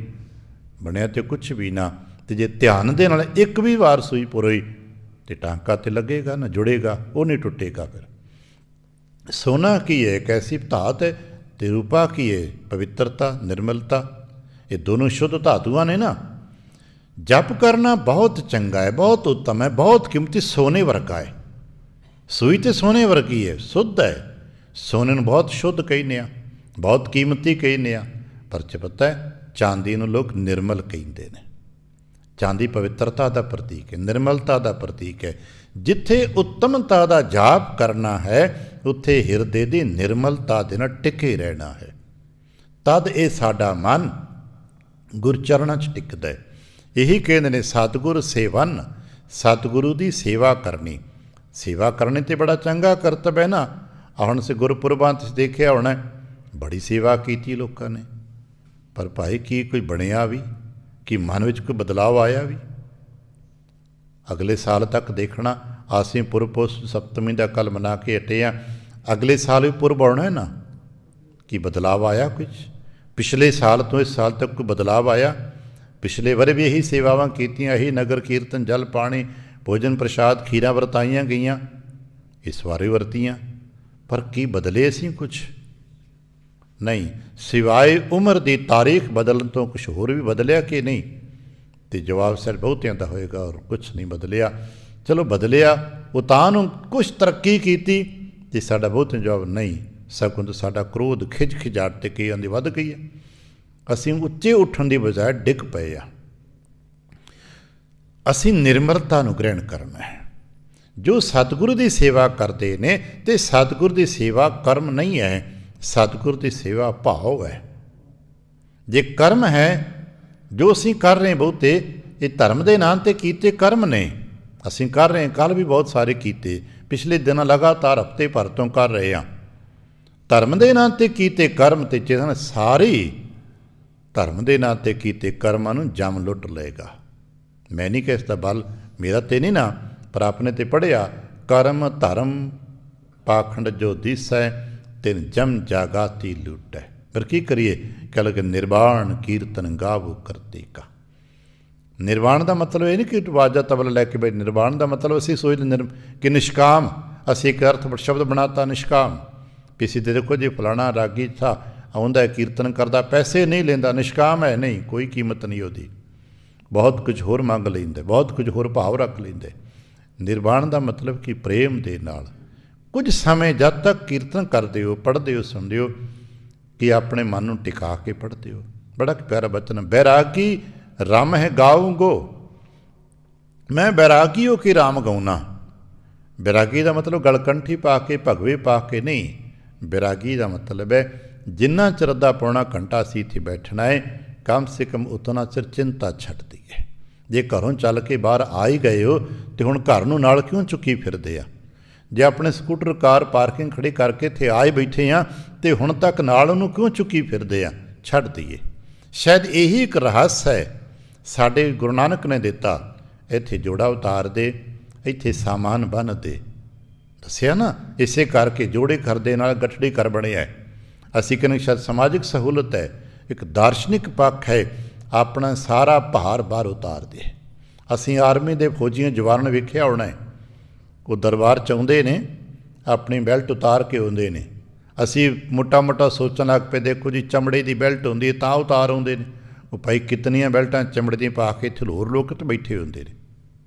ਬਣਿਆ ਤੇ ਕੁਛ ਵੀ ਨਾ। ਤੇ ਜੇ ਧਿਆਨ ਦੇ ਨਾਲ ਇੱਕ ਵੀ ਵਾਰ ਸੂਈ ਪਰੋਈ ਤੇ ਟਾਂਕਾ ਤੇ ਲੱਗੇਗਾ ਨਾ, ਜੁੜੇਗਾ, ਉਹ ਨਹੀਂ ਟੁੱਟੇਗਾ। ਫਿਰ ਸੋਨਾ ਕੀ ਹੈ? ਇੱਕ ਐਸੀ ਧਾਤ ਹੈ, ਤੇ ਰੂਪਾ ਕੀ ਹੈ? ਪਵਿੱਤਰਤਾ, ਨਿਰਮਲਤਾ। ਇਹ ਦੋਨੋਂ ਸ਼ੁੱਧ ਧਾਤੂਆਂ ਨੇ ਨਾ। ਜਪ ਕਰਨਾ ਬਹੁਤ ਚੰਗਾ ਹੈ, ਬਹੁਤ ਉੱਤਮ ਹੈ, ਬਹੁਤ ਕੀਮਤੀ, ਸੋਨੇ ਵਰਗਾ ਹੈ। ਸੂਈ ਤੇ ਸੋਨੇ ਵਰਗੀ ਹੈ, ਸ਼ੁੱਧ ਹੈ। ਸੋਨੇ ਨੂੰ ਬਹੁਤ ਸ਼ੁੱਧ ਕਹਿੰਦੇ ਆ, ਬਹੁਤ ਕੀਮਤੀ ਕਹਿੰਦੇ ਆ, ਪਰ ਪਤਾ ਹੈ ਚਾਂਦੀ ਨੂੰ ਲੋਕ ਨਿਰਮਲ ਕਹਿੰਦੇ ਨੇ। ਚਾਂਦੀ ਪਵਿੱਤਰਤਾ ਦਾ ਪ੍ਰਤੀਕ ਹੈ, ਨਿਰਮਲਤਾ ਦਾ ਪ੍ਰਤੀਕ ਹੈ। ਜਿੱਥੇ ਉੱਤਮਤਾ ਦਾ ਜਾਪ ਕਰਨਾ ਹੈ, ਉੱਥੇ ਹਿਰਦੇ ਦੀ ਨਿਰਮਲਤਾ ਦੇ ਨਾਲ ਟਿਕੇ ਰਹਿਣਾ ਹੈ। ਤਦ ਇਹ ਸਾਡਾ ਮਨ ਗੁਰਚਰਨਾਂ 'ਚ ਟਿਕਦਾ ਹੈ। ਇਹੀ ਕਹਿੰਦੇ ਨੇ ਸਤਿਗੁਰ ਸੇਵਨ, ਸਤਿਗੁਰੂ ਦੀ ਸੇਵਾ ਕਰਨੀ। ਸੇਵਾ ਕਰਨੀ ਤੇ ਬੜਾ ਚੰਗਾ ਕਰਤੱਵ ਹੈ ਨਾ। ਹੁਣ ਸੇ ਗੁਰਪੁਰਬਾਂ 'ਚ ਦੇਖਿਆ ਹੋਣਾ, ਬੜੀ ਸੇਵਾ ਕੀਤੀ ਲੋਕਾਂ ਨੇ, ਪਰ ਭਾਈ ਕੀ ਕੋਈ ਬਣਿਆ ਵੀ? ਕਿ ਮਨ ਵਿੱਚ ਕੋਈ ਬਦਲਾਵ ਆਇਆ ਵੀ? ਅਗਲੇ ਸਾਲ ਤੱਕ ਦੇਖਣਾ, ਅਸੀਂ ਪੁਰਬ ਸਪਤਮੀ ਦਾ ਕੱਲ ਮਨਾ ਕੇ ਹਟੇ ਹਾਂ, ਅਗਲੇ ਸਾਲ ਵੀ ਪੁਰਬ ਆਉਣਾ ਹੈ ਨਾ। ਕੀ ਬਦਲਾਵ ਆਇਆ ਕੁਝ? ਪਿਛਲੇ ਸਾਲ ਤੋਂ ਇਸ ਸਾਲ ਤੱਕ ਕੋਈ ਬਦਲਾਵ ਆਇਆ? ਪਿਛਲੇ ਵਰੇ ਵੀ ਇਹੀ ਸੇਵਾਵਾਂ ਕੀਤੀਆਂ, ਇਹੀ ਨਗਰ ਕੀਰਤਨ, ਜਲ ਪਾਣੀ, ਭੋਜਨ ਪ੍ਰਸ਼ਾਦ, ਖੀਰਾਂ ਵਰਤਾਈਆਂ ਗਈਆਂ, ਇਸ ਵਾਰੇ ਵਰਤੀਆਂ, ਪਰ ਕੀ ਬਦਲੇ ਅਸੀਂ ਕੁਛ? ਨਹੀਂ, ਸਿਵਾਏ ਉਮਰ ਦੀ ਤਾਰੀਖ ਬਦਲਣ ਤੋਂ ਕੁਛ ਹੋਰ ਵੀ ਬਦਲਿਆ ਕਿ ਨਹੀਂ? ਤੇ ਜਵਾਬ ਸਿਰ ਬਹੁਤਿਆਂ ਦਾ ਹੋਏਗਾ, ਔਰ ਕੁਛ ਨਹੀਂ ਬਦਲਿਆ। ਚਲੋ ਬਦਲਿਆ, ਉਹ ਤਾਂ ਨੂੰ ਕੁਛ ਤਰੱਕੀ ਕੀਤੀ, ਤੇ ਸਾਡਾ ਬਹੁਤਿਆਂ ਜਵਾਬ ਨਹੀਂ, ਸਗੋਂ ਤਾਂ ਸਾਡਾ ਕ੍ਰੋਧ ਖਿੱਚ ਖਿਜਾਟ ਤੇ ਕਈਆਂ ਦੀ ਵੱਧ ਗਈ ਹੈ। ਅਸੀਂ ਉੱਚੇ ਉੱਠਣ ਦੀ ਬਜਾਏ ਡਿੱਗ ਪਏ ਆ। ਅਸੀਂ ਨਿਰਮਲਤਾ ਨੂੰ ਗ੍ਰਹਿਣ ਕਰਨਾ ਹੈ। ਜੋ ਸਤਿਗੁਰੂ ਦੀ ਸੇਵਾ ਕਰਦੇ ਨੇ, ਤੇ ਸਤਿਗੁਰੂ ਦੀ ਸੇਵਾ ਕਰਮ ਨਹੀਂ ਹੈ, ਸਤਿਗੁਰੂ ਦੀ ਸੇਵਾ ਭਾਵ ਹੈ। ਜੇ ਕਰਮ ਹੈ ਜੋ ਅਸੀਂ ਕਰ ਰਹੇ ਬਹੁਤੇ, ਇਹ ਧਰਮ ਦੇ ਨਾਂ 'ਤੇ ਕੀਤੇ ਕਰਮ ਨੇ। ਅਸੀਂ ਕਰ ਰਹੇ, ਕੱਲ੍ਹ ਵੀ ਬਹੁਤ ਸਾਰੇ ਕੀਤੇ, ਪਿਛਲੇ ਦਿਨਾਂ ਲਗਾਤਾਰ ਹਫ਼ਤੇ ਭਰ ਤੋਂ ਕਰ ਰਹੇ ਹਾਂ। ਧਰਮ ਦੇ ਨਾਂ 'ਤੇ ਕੀਤੇ ਕਰਮ ਤੇ ਚੇਤਨ ਸਾਰੇ ਧਰਮ ਦੇ ਨਾਂ 'ਤੇ ਕੀਤੇ ਕਰਮਾਂ ਨੂੰ ਜਮ ਲੁੱਟ ਲਏਗਾ। ਮੈਂ ਨਹੀਂ ਕਿ ਇਸ ਦਾ ਬਲ ਮੇਰਾ ਤੇ ਨਹੀਂ ਨਾ, ਪਰ ਆਪਣੇ ਤੇ ਪੜ੍ਹਿਆ, ਕਰਮ ਧਰਮ ਪਾਖੰਡ ਜੋ ਦਿਸੈ, ਤਿਨ ਜਮ ਜਾਗਾਤੀ ਲੁੱਟੈ। ਪਰ ਕੀ ਕਰੀਏ? ਕਹਿ ਲਓ ਕਿ ਨਿਰਵਾਣ ਕੀਰਤਨ ਗਾਵੋ ਕਰਤੇ ਕਾ। ਨਿਰਵਾਣ ਦਾ ਮਤਲਬ ਇਹ ਨਹੀਂ ਕਿ ਵਾਜਾ ਤਬਲਾ ਲੈ ਕੇ ਬਈ, ਨਿਰਵਾਣ ਦਾ ਮਤਲਬ ਅਸੀਂ ਸੋਚਦੇ ਕਿ ਨਿਸ਼ਕਾਮ। ਅਸੀਂ ਇੱਕ ਅਰਥ ਸ਼ਬਦ ਬਣਾਤਾ ਨਿਸ਼ਕਾਮ। ਕਿਸੇ ਦੇ ਦੇਖੋ ਜੀ ਫਲਾਣਾ ਰਾਗੀ ਥਾ ਆਉਂਦਾ ਕੀਰਤਨ ਕਰਦਾ, ਪੈਸੇ ਨਹੀਂ ਲੈਂਦਾ, ਨਿਸ਼ਕਾਮ ਹੈ। ਨਹੀਂ, ਕੋਈ ਕੀਮਤ ਨਹੀਂ ਉਹਦੀ। ਬਹੁਤ ਕੁਝ ਹੋਰ ਮੰਗ ਲੈਂਦੇ, ਬਹੁਤ ਕੁਝ ਹੋਰ ਭਾਵ ਰੱਖ ਲੈਂਦੇ। ਨਿਰਵਾਣ ਦਾ ਮਤਲਬ ਕਿ ਪ੍ਰੇਮ ਦੇ ਨਾਲ ਕੁਝ ਸਮੇਂ ਜਦ ਤੱਕ ਕੀਰਤਨ ਕਰਦੇ ਹੋ, ਪੜ੍ਹਦੇ ਹੋ, ਸੁਣਦੇ ਹੋ, ਕਿ ਆਪਣੇ ਮਨ ਨੂੰ ਟਿਕਾ ਕੇ ਪੜ੍ਹਦੇ ਹੋ। ਬੜਾ ਪਿਆਰਾ ਬਚਨ, ਬੈਰਾਗੀ ਰਾਮ ਹੈ ਗਾਊਂਗੋ, ਮੈਂ ਬੈਰਾਗੀ ਹੋ ਕੇ ਰਾਮ ਗਾਉਣਾ। ਬੈਰਾਗੀ ਦਾ ਮਤਲਬ ਗਲਕੰਠੀ ਪਾ ਕੇ, ਭਗਵੇ ਪਾ ਕੇ ਨਹੀਂ। ਬੈਰਾਗੀ ਦਾ ਮਤਲਬ ਹੈ ਜਿੰਨਾ ਚਿਰ ਅੱਧਾ ਪੌਣਾ ਘੰਟਾ ਅਸੀਂ ਇੱਥੇ ਬੈਠਣਾ ਹੈ, ਕਮ ਸੇ ਕਮ ਉਤਨਾ ਚਿਰ ਚਿੰਤਾ ਛੱਡ ਦਈਏ। ਜੇ ਘਰੋਂ ਚੱਲ ਕੇ ਬਾਹਰ ਆ ਹੀ ਗਏ ਹੋ, ਤੇ ਹੁਣ ਘਰ ਨੂੰ ਨਾਲ ਕਿਉਂ ਚੁੱਕੀ ਫਿਰਦੇ ਆ? ਜੇ ਆਪਣੇ ਸਕੂਟਰ ਕਾਰ ਪਾਰਕਿੰਗ ਖੜੀ ਕਰਕੇ ਇੱਥੇ ਆ ਹੀ ਬੈਠੇ ਆ, ਤੇ ਹੁਣ ਤੱਕ ਨਾਲ ਉਹਨੂੰ ਕਿਉਂ ਚੁੱਕੀ ਫਿਰਦੇ ਆ? ਛੱਡ ਦਈਏ। ਸ਼ਾਇਦ ਇਹੀ ਇੱਕ ਰਹੱਸ ਹੈ ਸਾਡੇ ਗੁਰੂ ਨਾਨਕ ਨੇ ਦਿੱਤਾ। ਇੱਥੇ ਜੋੜਾ ਉਤਾਰ ਦੇ, ਇੱਥੇ ਸਾਮਾਨ ਬੰਨ੍ਹ ਦੇ। ਦੱਸਿਆ ਨਾ, ਇਸੇ ਕਰਕੇ ਜੋੜੇ ਘਰ ਦੇ ਨਾਲ ਗਠੜੀ ਘਰ ਬਣਿਆ ਹੈ। ਅਸੀਂ ਕਹਿੰਦੇ ਸ਼ਾਇਦ ਸਮਾਜਿਕ ਸਹੂਲਤ ਹੈ, ਇੱਕ ਦਾਰਸ਼ਨਿਕ ਪੱਖ ਹੈ, ਆਪਣਾ ਸਾਰਾ ਭਾਰ ਬਾਹਰ ਉਤਾਰ ਦੇ। ਅਸੀਂ ਆਰਮੀ ਦੇ ਫੌਜੀਆਂ ਜਵਾਨਾਂ ਨੂੰ ਵੇਖਿਆ ਹੋਣਾ, ਉਹ ਦਰਬਾਰ 'ਚ ਆਉਂਦੇ ਨੇ, ਆਪਣੀ ਬੈਲਟ ਉਤਾਰ ਕੇ ਆਉਂਦੇ ਨੇ। ਅਸੀਂ ਮੋਟਾ ਮੋਟਾ ਸੋਚਣ ਲੱਗ ਪਏ, ਦੇਖੋ ਜੀ ਚਮੜੇ ਦੀ ਬੈਲਟ ਹੁੰਦੀ ਹੈ ਤਾਂ ਉਤਾਰ ਆਉਂਦੇ ਨੇ। ਉਹ ਭਾਈ ਕਿਤਨੀਆਂ ਬੈਲਟਾਂ ਚਮੜੇ ਦੀਆਂ ਪਾ ਕੇ ਇੱਥੇ ਹੋਰ ਲੋਕ ਤਾਂ ਬੈਠੇ ਹੁੰਦੇ ਨੇ।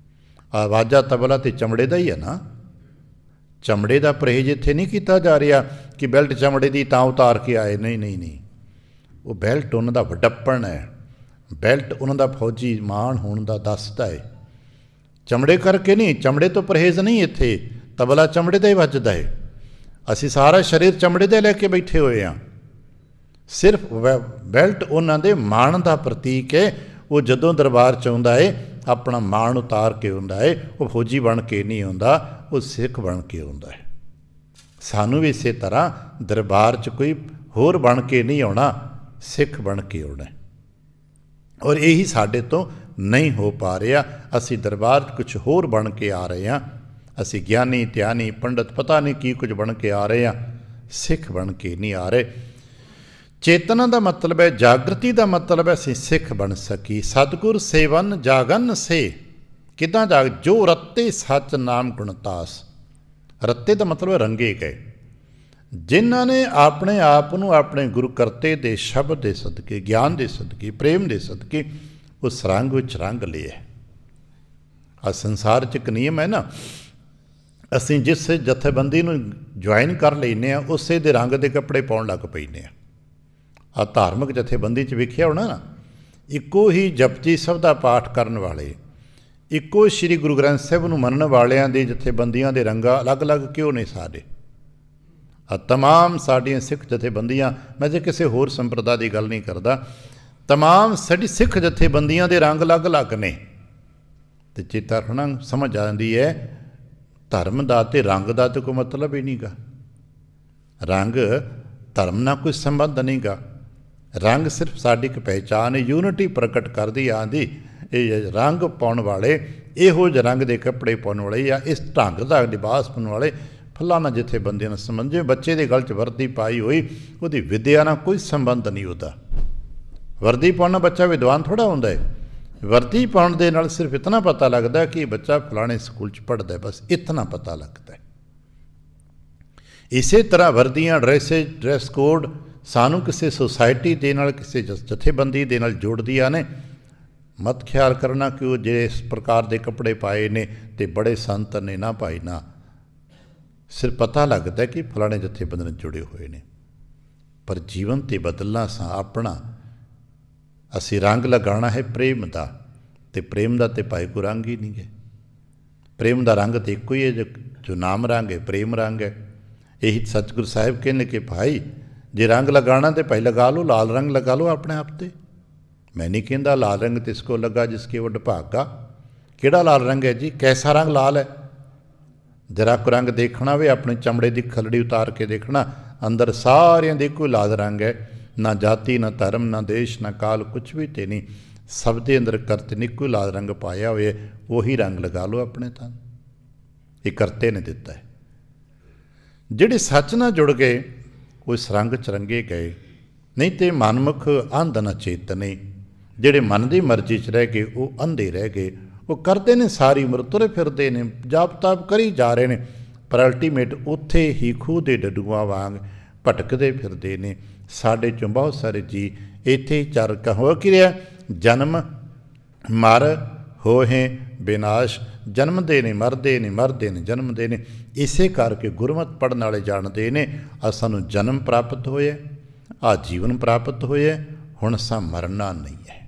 ਆਵਾਜ਼ਾ ਤਬਲਾ ਤੇ ਚਮੜੇ ਦਾ ਹੀ ਹੈ ਨਾ। ਚਮੜੇ ਦਾ ਪਰਹੇਜ਼ ਇੱਥੇ ਨਹੀਂ ਕੀਤਾ ਜਾ ਰਿਹਾ ਕਿ ਬੈਲਟ ਚਮੜੇ ਦੀ ਤਾਂ ਉਤਾਰ ਕੇ ਆਏ। ਨਹੀਂ ਨਹੀਂ ਨਹੀਂ, ਉਹ ਬੈਲਟ ਉਹਨਾਂ ਦਾ ਵੱਡਪਣ ਹੈ। ਬੈਲਟ ਉਹਨਾਂ ਦਾ ਫੌਜੀ ਮਾਣ ਹੋਣ ਦਾ ਦੱਸਦਾ ਹੈ। ਚਮੜੇ ਕਰਕੇ ਨਹੀਂ, ਚਮੜੇ ਤੋਂ ਪਰਹੇਜ਼ ਨਹੀਂ। ਇੱਥੇ ਤਬਲਾ ਚਮੜੇ ਦਾ ਹੀ ਵੱਜਦਾ ਹੈ। ਅਸੀਂ ਸਾਰਾ ਸਰੀਰ ਚਮੜੇ ਦੇ ਲੈ ਕੇ ਬੈਠੇ ਹੋਏ ਹਾਂ। ਸਿਰਫ ਬੈਲਟ ਉਹਨਾਂ ਦੇ ਮਾਣ ਦਾ ਪ੍ਰਤੀਕ ਹੈ। ਉਹ ਜਦੋਂ ਦਰਬਾਰ 'ਚ ਆਉਂਦਾ ਹੈ, ਆਪਣਾ ਮਾਣ ਉਤਾਰ ਕੇ ਆਉਂਦਾ ਹੈ। ਉਹ ਫੌਜੀ ਬਣ ਕੇ ਨਹੀਂ ਆਉਂਦਾ, ਉਹ ਸਿੱਖ ਬਣ ਕੇ ਆਉਂਦਾ ਹੈ। ਸਾਨੂੰ ਵੀ ਇਸੇ ਤਰ੍ਹਾਂ ਦਰਬਾਰ 'ਚ ਕੋਈ ਹੋਰ ਬਣ ਕੇ ਨਹੀਂ ਆਉਣਾ, ਸਿੱਖ ਬਣ ਕੇ ਆਉਣਾ। ਔਰ ਇਹੀ ਸਾਡੇ ਤੋਂ ਨਹੀਂ ਹੋ ਪਾ ਰਿਹਾ। ਅਸੀਂ ਦਰਬਾਰ 'ਚ ਕੁਛ ਹੋਰ ਬਣ ਕੇ ਆ ਰਹੇ ਹਾਂ। ਅਸੀਂ ਗਿਆਨੀ ਧਿਆਨੀ ਪੰਡਤ ਪਤਾ ਨਹੀਂ ਕੀ ਕੁਝ ਬਣ ਕੇ ਆ ਰਹੇ ਹਾਂ, ਸਿੱਖ ਬਣ ਕੇ ਨਹੀਂ ਆ ਰਹੇ। ਚੇਤਨਾ ਦਾ ਮਤਲਬ ਹੈ, ਜਾਗਰਤੀ ਦਾ ਮਤਲਬ ਹੈ ਅਸੀਂ ਸਿੱਖ ਬਣ ਸਕੀ। ਸਤਿਗੁਰ ਸੇਵਨ ਜਾਗਨ ਸੇ, ਕਿੱਦਾਂ ਜਾਗ? ਜੋ ਰੱਤੇ ਸੱਚ ਨਾਮ ਗੁਣਤਾਸ। ਰੱਤੇ ਦਾ ਮਤਲਬ ਰੰਗੇ ਗਏ, ਜਿਨ੍ਹਾਂ ਨੇ ਆਪਣੇ ਆਪ ਨੂੰ ਆਪਣੇ ਗੁਰੂ ਕਰਤੇ ਦੇ ਸ਼ਬਦ ਦੇ ਸਦਕੇ, ਗਿਆਨ ਦੇ ਸਦਕੇ, ਪ੍ਰੇਮ ਦੇ ਸਦਕੇ ਉਸ ਰੰਗ ਵਿੱਚ ਰੰਗ ਲਿਆ। ਆ ਸੰਸਾਰ 'ਚ ਇੱਕ ਨਿਯਮ ਹੈ ਨਾ, ਅਸੀਂ ਜਿਸ ਜਥੇਬੰਦੀ ਨੂੰ ਜੁਆਇਨ ਕਰ ਲੈਂਦੇ ਹਾਂ, ਉਸੇ ਦੇ ਰੰਗ ਦੇ ਕੱਪੜੇ ਪਾਉਣ ਲੱਗ ਪੈਂਦੇ ਹਾਂ। ਆ ਧਾਰਮਿਕ ਜਥੇਬੰਦੀ 'ਚ ਵੇਖਿਆ ਹੋਣਾ ਨਾ, ਇੱਕੋ ਹੀ ਜਪਜੀ ਸਾਹਿਬ ਦਾ ਪਾਠ ਕਰਨ ਵਾਲੇ, ਇੱਕੋ ਸ਼੍ਰੀ ਗੁਰੂ ਗ੍ਰੰਥ ਸਾਹਿਬ ਨੂੰ ਮੰਨਣ ਵਾਲਿਆਂ ਦੀ ਜਥੇਬੰਦੀਆਂ ਦੇ ਰੰਗ ਅਲੱਗ-ਅਲੱਗ ਕਿਉਂ ਨੇ ਸਾਡੇ? ਆ ਤਮਾਮ ਸਾਡੀਆਂ ਸਿੱਖ ਜਥੇਬੰਦੀਆਂ, ਮੈਂ ਜੇ ਕਿਸੇ ਹੋਰ ਸੰਪਰਦਾ ਦੀ ਗੱਲ ਨਹੀਂ ਕਰਦਾ, ਤਮਾਮ ਸਾਡੀ ਸਿੱਖ ਜਥੇਬੰਦੀਆਂ ਦੇ ਰੰਗ ਅਲੱਗ-ਅਲੱਗ ਨੇ। ਅਤੇ ਚੇਤਾ ਰੱਖਣਾ, ਸਮਝ ਆਉਂਦੀ ਹੈ ਧਰਮ ਦਾ ਅਤੇ ਰੰਗ ਦਾ ਤਾਂ ਕੋਈ ਮਤਲਬ ਹੀ ਨਹੀਂ ਗਾ। ਰੰਗ ਧਰਮ ਨਾਲ ਕੋਈ ਸੰਬੰਧ ਨਹੀਂ ਗਾ। ਰੰਗ ਸਿਰਫ ਸਾਡੀ ਇੱਕ ਪਹਿਚਾਣ ਹੈ, ਯੂਨਿਟੀ ਪ੍ਰਗਟ ਕਰਦੀ ਆਂਦੀ। ਇਹ ਰੰਗ ਪਾਉਣ ਵਾਲੇ, ਇਹੋ ਜਿਹੇ ਰੰਗ ਦੇ ਕੱਪੜੇ ਪਾਉਣ ਵਾਲੇ, ਜਾਂ ਇਸ ਢੰਗ ਦਾ ਲਿਬਾਸ ਪਾਉਣ ਵਾਲੇ ਫਲਾਣਾ ਜਥੇਬੰਦੀਆਂ ਨਾਲ ਸੰਬੰਧ। ਜਿਵੇਂ ਬੱਚੇ ਦੇ ਗਲ 'ਚ ਵਰਦੀ ਪਾਈ ਹੋਈ, ਉਹਦੀ ਵਿੱਦਿਆ ਨਾਲ ਕੋਈ ਸੰਬੰਧ ਨਹੀਂ ਉਹਦਾ। ਵਰਦੀ ਪਾਉਣ ਨਾਲ ਬੱਚਾ ਵਿਦਵਾਨ ਥੋੜ੍ਹਾ ਹੁੰਦਾ ਹੈ। ਵਰਦੀ ਪਾਉਣ ਦੇ ਨਾਲ ਸਿਰਫ ਇਤਨਾ ਪਤਾ ਲੱਗਦਾ ਕਿ ਬੱਚਾ ਫਲਾਣੇ ਸਕੂਲ 'ਚ ਪੜ੍ਹਦਾ, ਬਸ ਇਤਨਾ ਪਤਾ ਲੱਗਦਾ। ਇਸੇ ਤਰ੍ਹਾਂ ਵਰਦੀਆਂ, ਡਰੈਸ ਕੋਡ ਸਾਨੂੰ ਕਿਸੇ ਸੁਸਾਇਟੀ ਦੇ ਨਾਲ, ਕਿਸੇ ਜਥੇਬੰਦੀ ਦੇ ਨਾਲ ਜੋੜਦੀਆਂ ਨੇ। ਮਤ ਖਿਆਲ ਕਰਨਾ ਕਿ ਉਹ ਜੇ ਇਸ ਪ੍ਰਕਾਰ ਦੇ ਕੱਪੜੇ ਪਾਏ ਨੇ ਤੇ ਬੜੇ ਸੰਤ ਨੇ, ਨਾ ਭਾਈ ਨਾ। ਸਿਰ ਪਤਾ ਲੱਗਦਾ ਕਿ ਫਲਾਣੇ ਜਥੇਬੰਦ ਨਾਲ ਜੁੜੇ ਹੋਏ ਨੇ, ਪਰ ਜੀਵਨ ਤੇ ਬਦਲਣਾ ਸਾਂ ਆਪਣਾ। ਅਸੀਂ ਰੰਗ ਲਗਾਉਣਾ ਹੈ ਪ੍ਰੇਮ ਦਾ, ਤੇ ਪ੍ਰੇਮ ਦਾ ਤੇ ਭਾਈ ਕੋਈ ਰੰਗ ਹੀ ਨਹੀਂ ਹੈ। ਪ੍ਰੇਮ ਦਾ ਰੰਗ ਤਾਂ ਇੱਕੋ ਹੀ ਹੈ, ਜੋ ਨਾਮ ਰੰਗ ਹੈ, ਪ੍ਰੇਮ ਰੰਗ ਹੈ। ਇਹੀ ਸਤਿਗੁਰੂ ਸਾਹਿਬ ਕਹਿੰਦੇ ਕਿ ਭਾਈ ਜੇ ਰੰਗ ਲਗਾਉਣਾ ਤੇ ਭਾਈ ਲਗਾ ਲਓ, ਲਾਲ ਰੰਗ ਲਗਾ ਲਓ ਆਪਣੇ ਆਪ 'ਤੇ। ਮੈਂ ਨਹੀਂ ਕਹਿੰਦਾ ਲਾਲ ਰੰਗ ਤਿਸ ਕੋ ਲੱਗਾ ਜਿਸ ਕੇ ਵੱਡ ਭਾਗਾ। ਕਿਹੜਾ ਲਾਲ ਰੰਗ ਹੈ ਜੀ? ਕੈਸਾ ਰੰਗ ਲਾਲ ਹੈ? ਜਰਾ ਕੁ ਰੰਗ ਦੇਖਣਾ ਵੇ, ਆਪਣੇ ਚਮੜੇ ਦੀ ਖਲੜੀ ਉਤਾਰ ਕੇ ਦੇਖਣਾ, ਅੰਦਰ ਸਾਰਿਆਂ ਦੇ ਇੱਕੋ ਲਾਲ ਰੰਗ ਹੈ। ਨਾ ਜਾਤੀ, ਨਾ ਧਰਮ, ਨਾ ਦੇਸ਼, ਨਾ ਕਾਲ, ਕੁਛ ਵੀ ਤੇ ਨਹੀਂ। ਸਭ ਦੇ ਅੰਦਰ ਕਰਤੇ ਨੇ ਇੱਕੋ ਲਾਲ ਰੰਗ ਪਾਇਆ ਹੋਇਆ, ਉਹੀ ਰੰਗ ਲਗਾ ਲਓ ਆਪਣੇ ਤਨ। ਇਹ ਕਰਤੇ ਨੇ ਦਿੱਤਾ ਹੈ। ਜਿਹੜੇ ਸੱਚ ਨਾਲ ਜੁੜ ਗਏ ਉਹ ਇਸ ਰੰਗ 'ਚ ਰੰਗੇ ਗਏ। ਨਹੀਂ ਤੇ ਮਨਮੁਖ ਅੰਧ ਨਾ ਚੇਤਨੇ। ਜਿਹੜੇ ਮਨ ਦੀ ਮਰਜ਼ੀ 'ਚ ਰਹਿ ਗਏ ਉਹ ਅੰਧੇ ਰਹਿ ਗਏ। ਉਹ ਕਰਦੇ ਨੇ ਸਾਰੀ ਉਮਰ, ਤੁਰੇ ਫਿਰਦੇ ਨੇ, ਜਾਪ ਤਾਪ ਕਰੀ ਜਾ ਰਹੇ ਨੇ, ਪਰ ਅਲਟੀਮੇਟ ਉੱਥੇ ਹੀ ਖੂਹ ਦੇ ਡੱਡੂਆਂ ਵਾਂਗ ਭਟਕਦੇ ਫਿਰਦੇ ਨੇ। ਸਾਡੇ 'ਚੋਂ ਬਹੁਤ ਸਾਰੇ ਜੀ ਇੱਥੇ ਹੀ ਚੱਲ ਹੋ ਕੀ ਰਿਹਾ? ਜਨਮ ਮਰ ਹੋਏ ਵਿਨਾਸ਼। ਜਨਮਦੇ ਨੇ, ਮਰਦੇ ਨੇ, ਮਰਦੇ ਨੇ, ਜਨਮਦੇ ਨੇ। ਇਸੇ ਕਰਕੇ ਗੁਰਮਤਿ ਪੜ੍ਹਨ ਵਾਲੇ ਜਾਣਦੇ ਨੇ ਸਾਨੂੰ ਜਨਮ ਪ੍ਰਾਪਤ ਹੋਇਆ, ਆਹ ਜੀਵਨ ਪ੍ਰਾਪਤ ਹੋਇਆ, ਹੁਣ ਅਸਾਂ ਮਰਨਾ ਨਹੀਂ ਹੈ।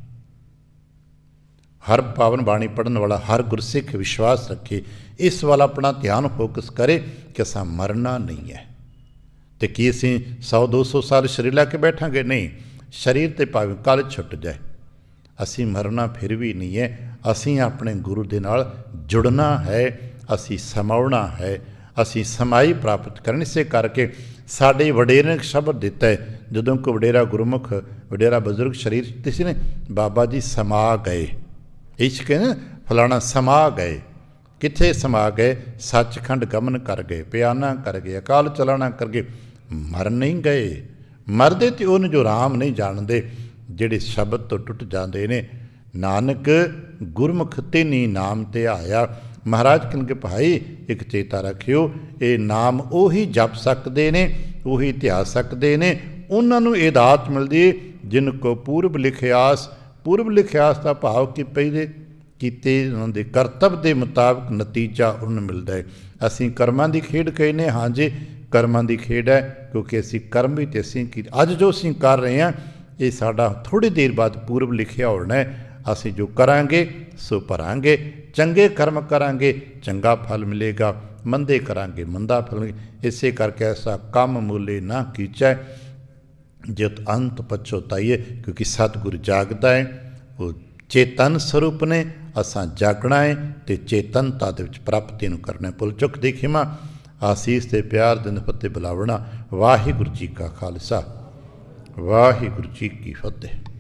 ਹਰ ਪਾਵਨ ਬਾਣੀ ਪੜ੍ਹਨ ਵਾਲਾ, ਹਰ ਗੁਰਸਿੱਖ ਵਿਸ਼ਵਾਸ ਰੱਖੇ, ਇਸ ਵੱਲ ਆਪਣਾ ਧਿਆਨ ਫੋਕਸ ਕਰੇ ਕਿ ਅਸਾਂ ਮਰਨਾ ਨਹੀਂ ਹੈ। ਅਤੇ ਕੀ ਅਸੀਂ 100-200 ਸਾਲ ਸਰੀਰ ਲੈ ਕੇ ਬੈਠਾਂਗੇ? ਨਹੀਂ। ਸਰੀਰ ਤੇ ਭਾਵੇਂ ਕੱਲ੍ਹ ਛੁੱਟ ਜਾਏ, ਅਸੀਂ ਮਰਨਾ ਫਿਰ ਵੀ ਨਹੀਂ ਹੈ। ਅਸੀਂ ਆਪਣੇ ਗੁਰੂ ਦੇ ਨਾਲ ਜੁੜਨਾ ਹੈ, ਅਸੀਂ ਸਮਾਉਣਾ ਹੈ, ਅਸੀਂ ਸਮਾਈ ਪ੍ਰਾਪਤ ਕਰਨੀ। ਇਸੇ ਕਰਕੇ ਸਾਡੇ ਵਡੇਰੇ ਨੇ ਸ਼ਬਦ ਦਿੱਤਾ ਹੈ, ਜਦੋਂ ਕੋਈ ਵਡੇਰਾ ਗੁਰਮੁਖ, ਵਡੇਰਾ ਬਜ਼ੁਰਗ ਸਰੀਰ ਤੇ ਸੀ ਨੇ, ਬਾਬਾ ਜੀ ਸਮਾ ਗਏ। ਇਸ ਕਹਿੰਦੇ ਫਲਾਣਾ ਸਮਾ ਗਏ। ਕਿੱਥੇ ਸਮਾ ਗਏ? ਸੱਚਖੰਡ ਗਮਨ ਕਰ ਗਏ, ਪਿਆਨਾ ਕਰ ਗਏ, ਅਕਾਲ ਚਲਾਣਾ ਕਰ ਗਏ। ਮਰ ਨਹੀਂ ਗਏ। ਮਰਦੇ ਤੇ ਉਹਨੂੰ ਜੋ ਰਾਮ ਨਹੀਂ ਜਾਣਦੇ, ਜਿਹੜੇ ਸ਼ਬਦ ਤੋਂ ਟੁੱਟ ਜਾਂਦੇ ਨੇ। ਨਾਨਕ ਗੁਰਮੁਖ ਤੇਨੀ ਨਾਮ ਤੇ ਆਇਆ। ਮਹਾਰਾਜ ਕਹਿੰਦੇ ਭਾਈ ਇੱਕ ਚੇਤਾ ਰੱਖਿਓ, ਇਹ ਨਾਮ ਉਹੀ ਜਪ ਸਕਦੇ ਨੇ, ਉਹੀ ਧਿਆ ਸਕਦੇ ਨੇ, ਉਹਨਾਂ ਨੂੰ ਇਹ ਦਾਤ ਮਿਲਦੀ ਜਿਨ ਕੋ ਪੂਰਬ ਲਿਖਿਆਸ। ਪੂਰਬ ਲਿਖਿਆਸ ਦਾ ਭਾਵ ਕਿ ਪਹਿਲੇ ਕੀਤੇ ਉਹਨਾਂ ਦੇ ਕਰਤੱਵ ਦੇ ਮੁਤਾਬਕ ਨਤੀਜਾ ਉਹਨਾਂ ਨੂੰ ਮਿਲਦਾ ਹੈ। ਅਸੀਂ ਕਰਮਾਂ ਦੀ ਖੇਡ ਕਹਿੰਦੇ ਹਾਂ ਜੀ, ਕਰਮਾਂ ਦੀ ਖੇਡ ਹੈ, ਕਿਉਂਕਿ ਅਸੀਂ ਕਰਮ ਵੀ ਤੇ ਅਸੀਂ ਅੱਜ ਜੋ ਅਸੀਂ ਕਰ ਰਹੇ ਹਾਂ ਇਹ ਸਾਡਾ ਥੋੜ੍ਹੀ ਦੇਰ ਬਾਅਦ ਪੂਰਬ ਲਿਖਿਆ ਹੋਣਾ ਹੈ। ਅਸੀਂ ਜੋ ਕਰਾਂਗੇ ਸੋ ਭਰਾਂਗੇ। ਚੰਗੇ ਕਰਮ ਕਰਾਂਗੇ ਚੰਗਾ ਫਲ ਮਿਲੇਗਾ, ਮੰਦੇ ਕਰਾਂਗੇ ਮੰਦਾ ਫਲ ਮਿਲੇਗਾ। ਇਸੇ ਕਰਕੇ ਐਸਾ ਕੰਮ ਮੂਲੇ ਨਾ ਕੀਚੈ ਜਿਤ ਅੰਤ ਪਛੋਤਾਈਏ। ਕਿਉਂਕਿ ਸਤਿਗੁਰ ਜਾਗਦਾ ਹੈ, ਉਹ ਚੇਤਨ ਸਰੂਪ ਨੇ। ਅਸਾਂ ਜਾਗਣਾ ਹੈ ਅਤੇ ਚੇਤਨਤਾ ਦੇ ਵਿੱਚ ਪ੍ਰਾਪਤੀ ਨੂੰ ਕਰਨਾ। ਭੁੱਲ ਚੁੱਕ ਦੀ ਖਿਮਾ, ਆਸੀਸ ਤੇ ਪਿਆਰ ਦੇ ਫਤਿਹ ਬੁਲਾਵਣਾ। ਵਾਹਿਗੁਰੂ ਜੀ ਕਾ ਖਾਲਸਾ, ਵਾਹਿਗੁਰੂ ਜੀ ਕੀ ਫਤਿਹ।